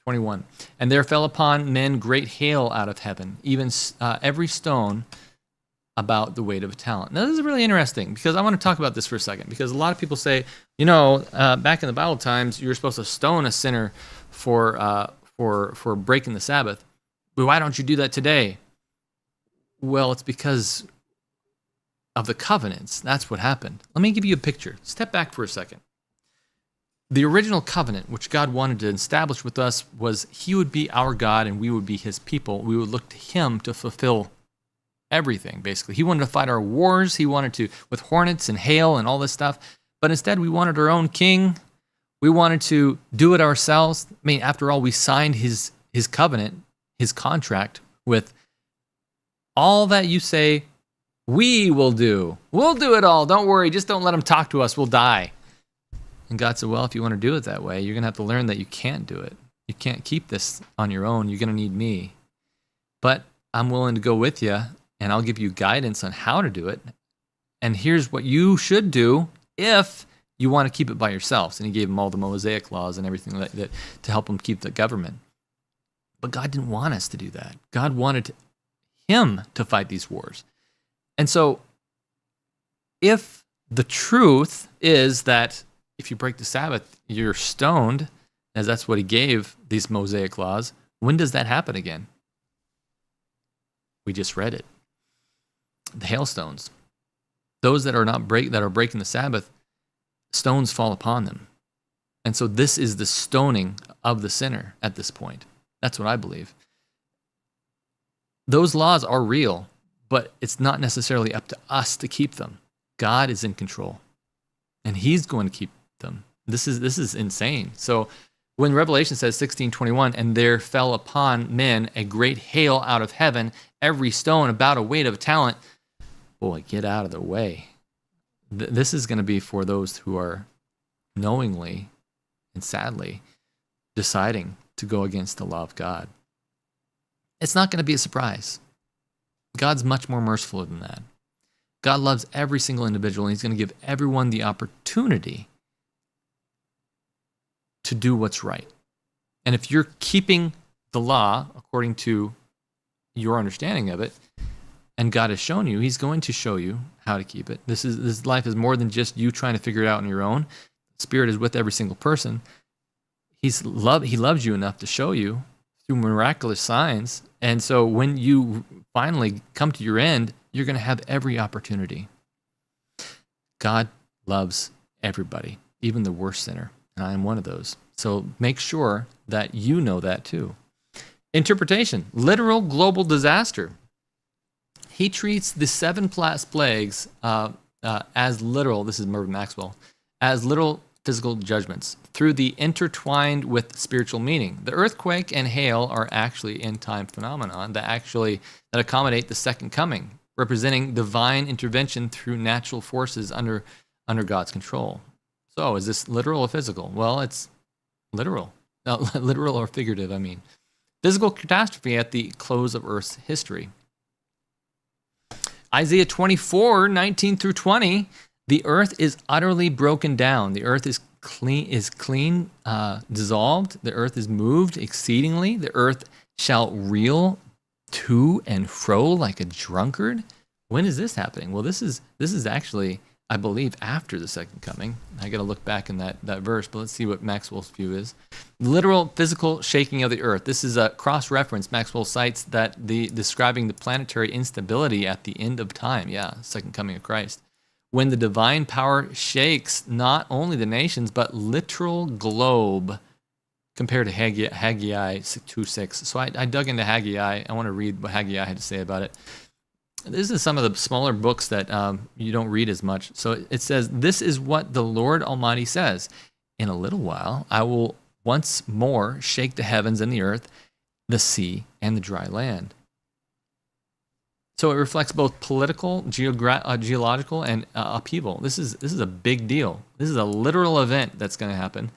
21. And there fell upon men great hail out of heaven, even every stone about the weight of a talent. Now, this is really interesting, because I want to talk about this for a second, because a lot of people say, back in the Bible times, you were supposed to stone a sinner for breaking the Sabbath. But why don't you do that today? Well, it's because of the covenants. That's what happened. Let me give you a picture. Step back for a second. The original covenant, which God wanted to establish with us, was he would be our God and we would be his people. We would look to him to fulfill everything, basically. He wanted to fight our wars. He wanted to, with hornets and hail and all this stuff. But instead, we wanted our own king. We wanted to do it ourselves. I mean, after all, we signed his covenant, his contract with all that you say we will do. We'll do it all. Don't worry. Just don't let them talk to us. We'll die. And God said, well, if you want to do it that way, you're going to have to learn that you can't do it. You can't keep this on your own. You're going to need me. But I'm willing to go with you, and I'll give you guidance on how to do it. And here's what you should do if you want to keep it by yourselves. And he gave them all the Mosaic laws and everything like that to help them keep the government. But God didn't want us to do that. God wanted him to fight these wars. And so if the truth is that if you break the Sabbath, you're stoned, as that's what he gave these Mosaic laws, when does that happen again? We just read it. The hailstones. Those that are breaking the Sabbath, stones fall upon them. And so this is the stoning of the sinner at this point. That's what I believe. Those laws are real, but it's not necessarily up to us to keep them. God is in control, and he's going to keep them. This is insane. So when Revelation says 16:21, and there fell upon men a great hail out of heaven, every stone about a weight of a talent, boy, get out of the way. This is going to be for those who are knowingly and sadly deciding to go against the law of God. It's not going to be a surprise. God's much more merciful than that. God loves every single individual, and he's going to give everyone the opportunity to do what's right. And if you're keeping the law according to your understanding of it, and God has shown you, he's going to show you how to keep it. This life is more than just you trying to figure it out on your own. The Spirit is with every single person. He loves you enough to show you through miraculous signs. And so when you finally come to your end, you're going to have every opportunity. God loves everybody, even the worst sinner. And I am one of those. So make sure that you know that too. Interpretation, literal global disaster. He treats the 7 plagues as literal, this is Mervyn Maxwell, as literal physical judgments through the intertwined with spiritual meaning. The earthquake and hail are actually end-time phenomenon that accommodate the second coming, representing divine intervention through natural forces under God's control. So is this literal or physical? Well, it's literal. Literal or figurative, I mean. Physical catastrophe at the close of Earth's history. Isaiah 24:19 through 20, the earth is utterly broken down. The earth is clean, dissolved. The earth is moved exceedingly. The earth shall reel to and fro like a drunkard. When is this happening? Well, this is actually, I believe, after the second coming. I got to look back in that verse, but let's see what Maxwell's view is. Literal physical shaking of the earth. This is a cross-reference. Maxwell cites that describing the planetary instability at the end of time. Yeah, second coming of Christ. When the divine power shakes not only the nations, but literal globe, compared to Haggai 2:6. So I dug into Haggai. I want to read what Haggai had to say about it. This is some of the smaller books that you don't read as much. So it says, "This is what the Lord Almighty says. In a little while, I will once more shake the heavens and the earth, the sea, and the dry land." So it reflects both political, geological, and upheaval. This is a big deal. This is a literal event that's going to happen.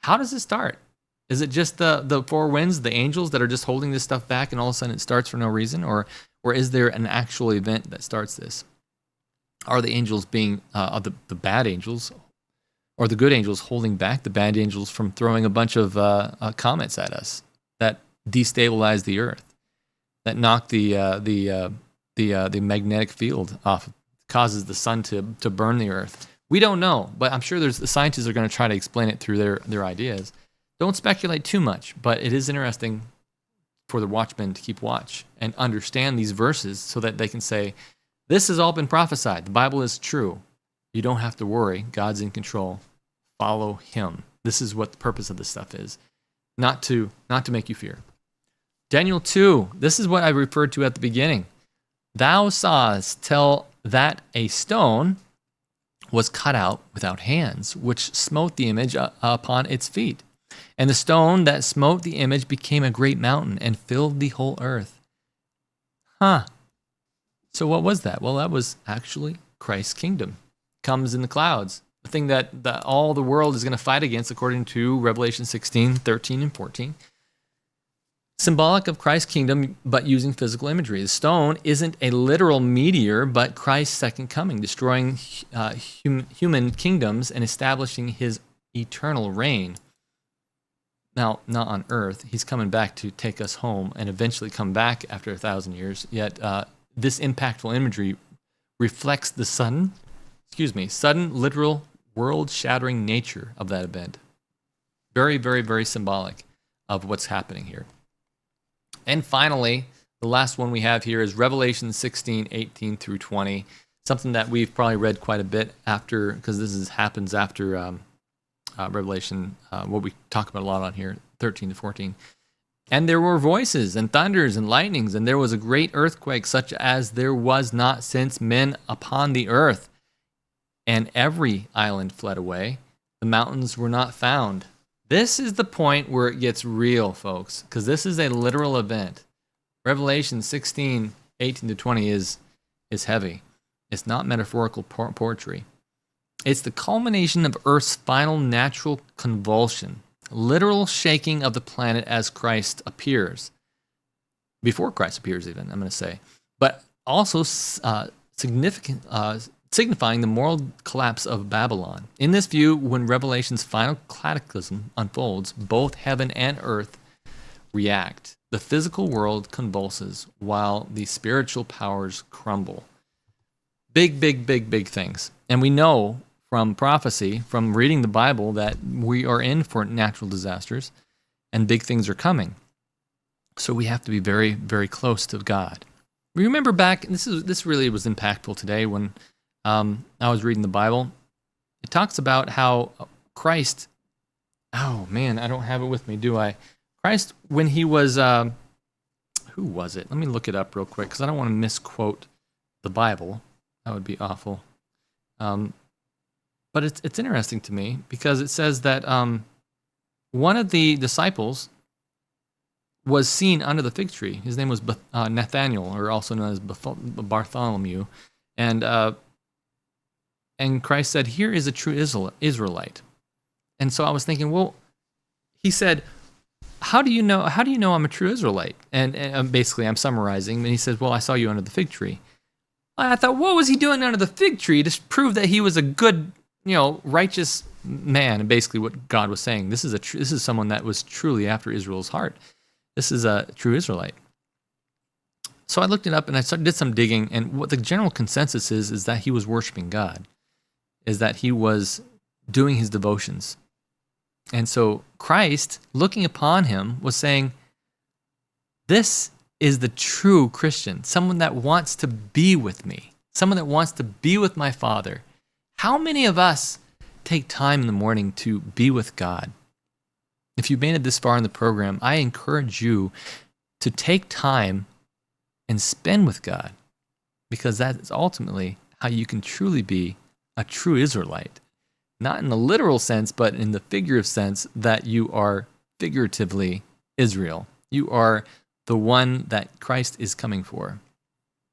How does it start? Is it just the four winds, the angels that are just holding this stuff back, and all of a sudden it starts for no reason? Or is there an actual event that starts this? Are the angels being, the bad angels, or the good angels holding back the bad angels from throwing a bunch of comets at us that destabilize the earth, that knock the magnetic field off, causes the sun to burn the earth? We don't know, but I'm sure the scientists are going to try to explain it through their ideas. Don't speculate too much, but it is interesting for the watchmen to keep watch and understand these verses so that they can say, this has all been prophesied. The Bible is true. You don't have to worry. God's in control. Follow him. This is what the purpose of this stuff is. Not to make you fear. Daniel 2, this is what I referred to at the beginning. Thou sawest till that a stone was cut out without hands, which smote the image upon its feet. And the stone that smote the image became a great mountain and filled the whole earth. So what was that? Well, that was actually Christ's kingdom. Comes in the clouds. The thing that all the world is going to fight against, according to Revelation 16, 13, and 14. Symbolic of Christ's kingdom, but using physical imagery. The stone isn't a literal meteor, but Christ's second coming, destroying human kingdoms and establishing his eternal reign. Now, not on earth. He's coming back to take us home and eventually come back after 1,000 years. Yet this impactful imagery reflects the sudden, literal, world-shattering nature of that event. Very, very, very symbolic of what's happening here. And finally, the last one we have here is Revelation 16, 18 through 20. Something that we've probably read quite a bit after, because this happens after Revelation, what we talk about a lot on here, 13 to 14. And there were voices and thunders and lightnings, and there was a great earthquake, such as there was not since men upon the earth. And every island fled away. The mountains were not found. This is the point where it gets real, folks, because this is a literal event. Revelation 16, 18 to 20 is heavy. It's not metaphorical poetry. It's the culmination of Earth's final natural convulsion, literal shaking of the planet as Christ appears. Before Christ appears, even, I'm going to say. But also signifying the moral collapse of Babylon. In this view, when Revelation's final cataclysm unfolds, both heaven and earth react. The physical world convulses while the spiritual powers crumble. Big, big, big, big things. And we know from prophecy, from reading the Bible, that we are in for natural disasters and big things are coming. So we have to be very, very close to God. Remember back, and this really was impactful today when I was reading the Bible. It talks about how Christ, oh man, I don't have it with me, do I? Christ, when he was, who was it? Let me look it up real quick because I don't want to misquote the Bible. That would be awful. But it's interesting to me because it says that one of the disciples was seen under the fig tree. His name was Nathaniel, or also known as Bartholomew. And Christ said, "Here is a true Israelite." And so I was thinking, well, he said, how do you know I'm a true Israelite? And basically I'm summarizing. And he says, well, I saw you under the fig tree. I thought, what was he doing under the fig tree to prove that he was a good, righteous man, and basically what God was saying. This is someone that was truly after Israel's heart. This is a true Israelite. So I looked it up and I did some digging, and what the general consensus is that he was worshiping God, is that he was doing his devotions. And so Christ, looking upon him, was saying, this is the true Christian, someone that wants to be with me, someone that wants to be with my Father. How many of us take time in the morning to be with God? If you've made it this far in the program, I encourage you to take time and spend with God, because that is ultimately how you can truly be a true Israelite. Not in the literal sense, but in the figurative sense that you are figuratively Israel. You are the one that Christ is coming for.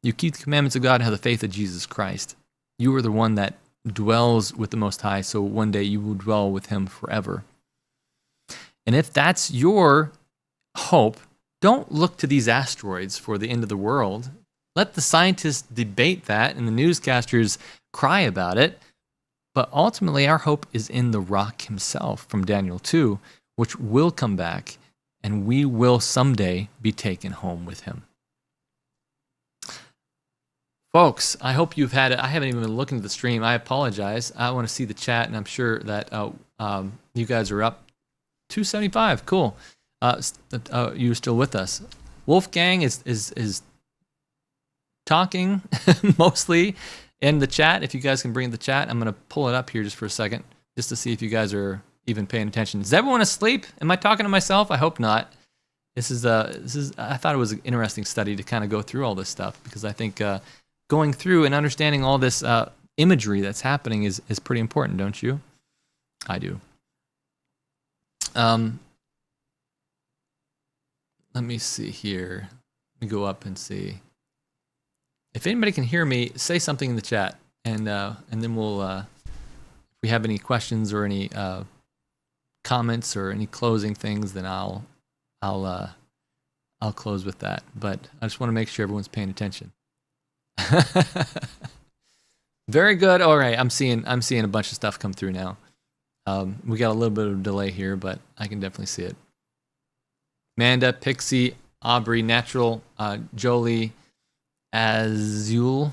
You keep the commandments of God and have the faith of Jesus Christ. You are the one that dwells with the Most High, so one day you will dwell with him forever. And if that's your hope, don't look to these asteroids for the end of the world. Let the scientists debate that and the newscasters cry about it. But ultimately, our hope is in the rock himself from Daniel 2, which will come back, and we will someday be taken home with him. Folks, I hope you've had it. I haven't even been looking at the stream. I apologize. I want to see the chat, and I'm sure that you guys are up. 275, cool. You're still with us. Wolfgang is talking mostly in the chat. If you guys can bring the chat, I'm going to pull it up here just for a second, just to see if you guys are even paying attention. Is everyone asleep? Am I talking to myself? I hope not. This is I thought it was an interesting study to kind of go through all this stuff, because I think going through and understanding all this imagery that's happening is pretty important, don't you? I do. Let me see here. Let me go up and see. If anybody can hear me, say something in the chat, and then we'll. If we have any questions or any comments or any closing things, then I'll close with that. But I just want to make sure everyone's paying attention. Very good. All right, I'm seeing a bunch of stuff come through now. We got a little bit of a delay here, but I can definitely see it. Manda, Pixie, Aubrey, Natural, Jolie, Azul,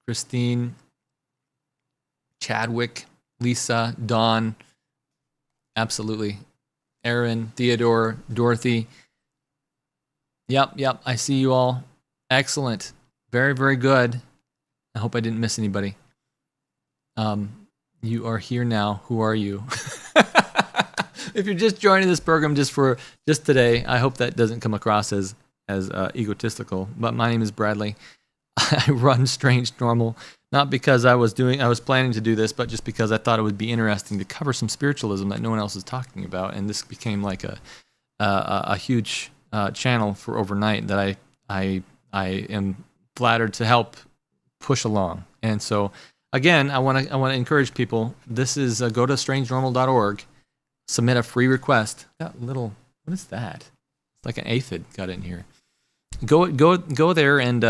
Christine, Chadwick, Lisa, Dawn, absolutely. Aaron, Theodore, Dorothy. Yep, I see you all. Excellent. Very, very good. I hope I didn't miss anybody. You are here now. Who are you? If you're just joining this program just today, I hope that doesn't come across as egotistical. But my name is Bradley. I run Strange Normal, not because I was planning to do this, but just because I thought it would be interesting to cover some spiritualism that no one else is talking about, and this became like a huge channel for overnight that I am flattered to help push along. And so, again, I want to encourage people. This is go to strangenormal.org, submit a free request. That little, what is that? It's like an aphid got in here. Go there and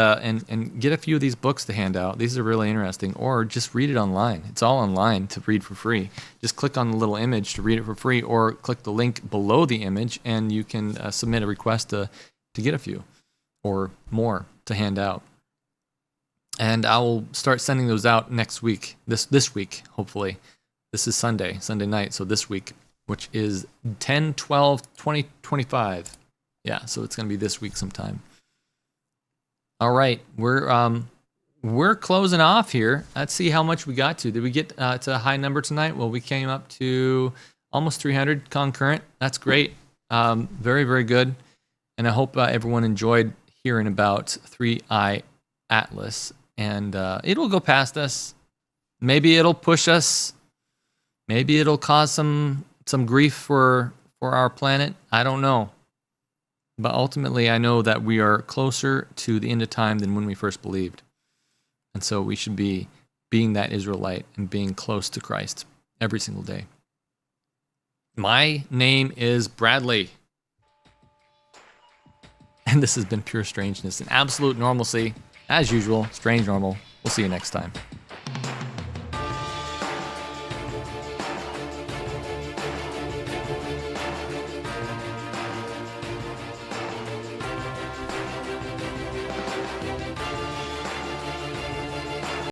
get a few of these books to hand out. These are really interesting. Or just read it online. It's all online to read for free. Just click on the little image to read it for free, or click the link below the image, and you can submit a request to get a few or more to hand out. And I will start sending those out next week. This week, hopefully. This is Sunday night. So this week, which is 10/12/2025. Yeah, so it's going to be this week sometime. All right, we're closing off here. Let's see how much we got to. Did we get to a high number tonight? Well, we came up to almost 300 concurrent. That's great. Very, very good. And I hope everyone enjoyed hearing about 3i Atlas. And it'll go past us. Maybe it'll push us. Maybe it'll cause some grief for our planet. I don't know. But ultimately, I know that we are closer to the end of time than when we first believed. And so we should be being that Israelite and being close to Christ every single day. My name is Bradley. And this has been Pure Strangeness and Absolute Normalcy. As usual, Strange Normal. We'll see you next time.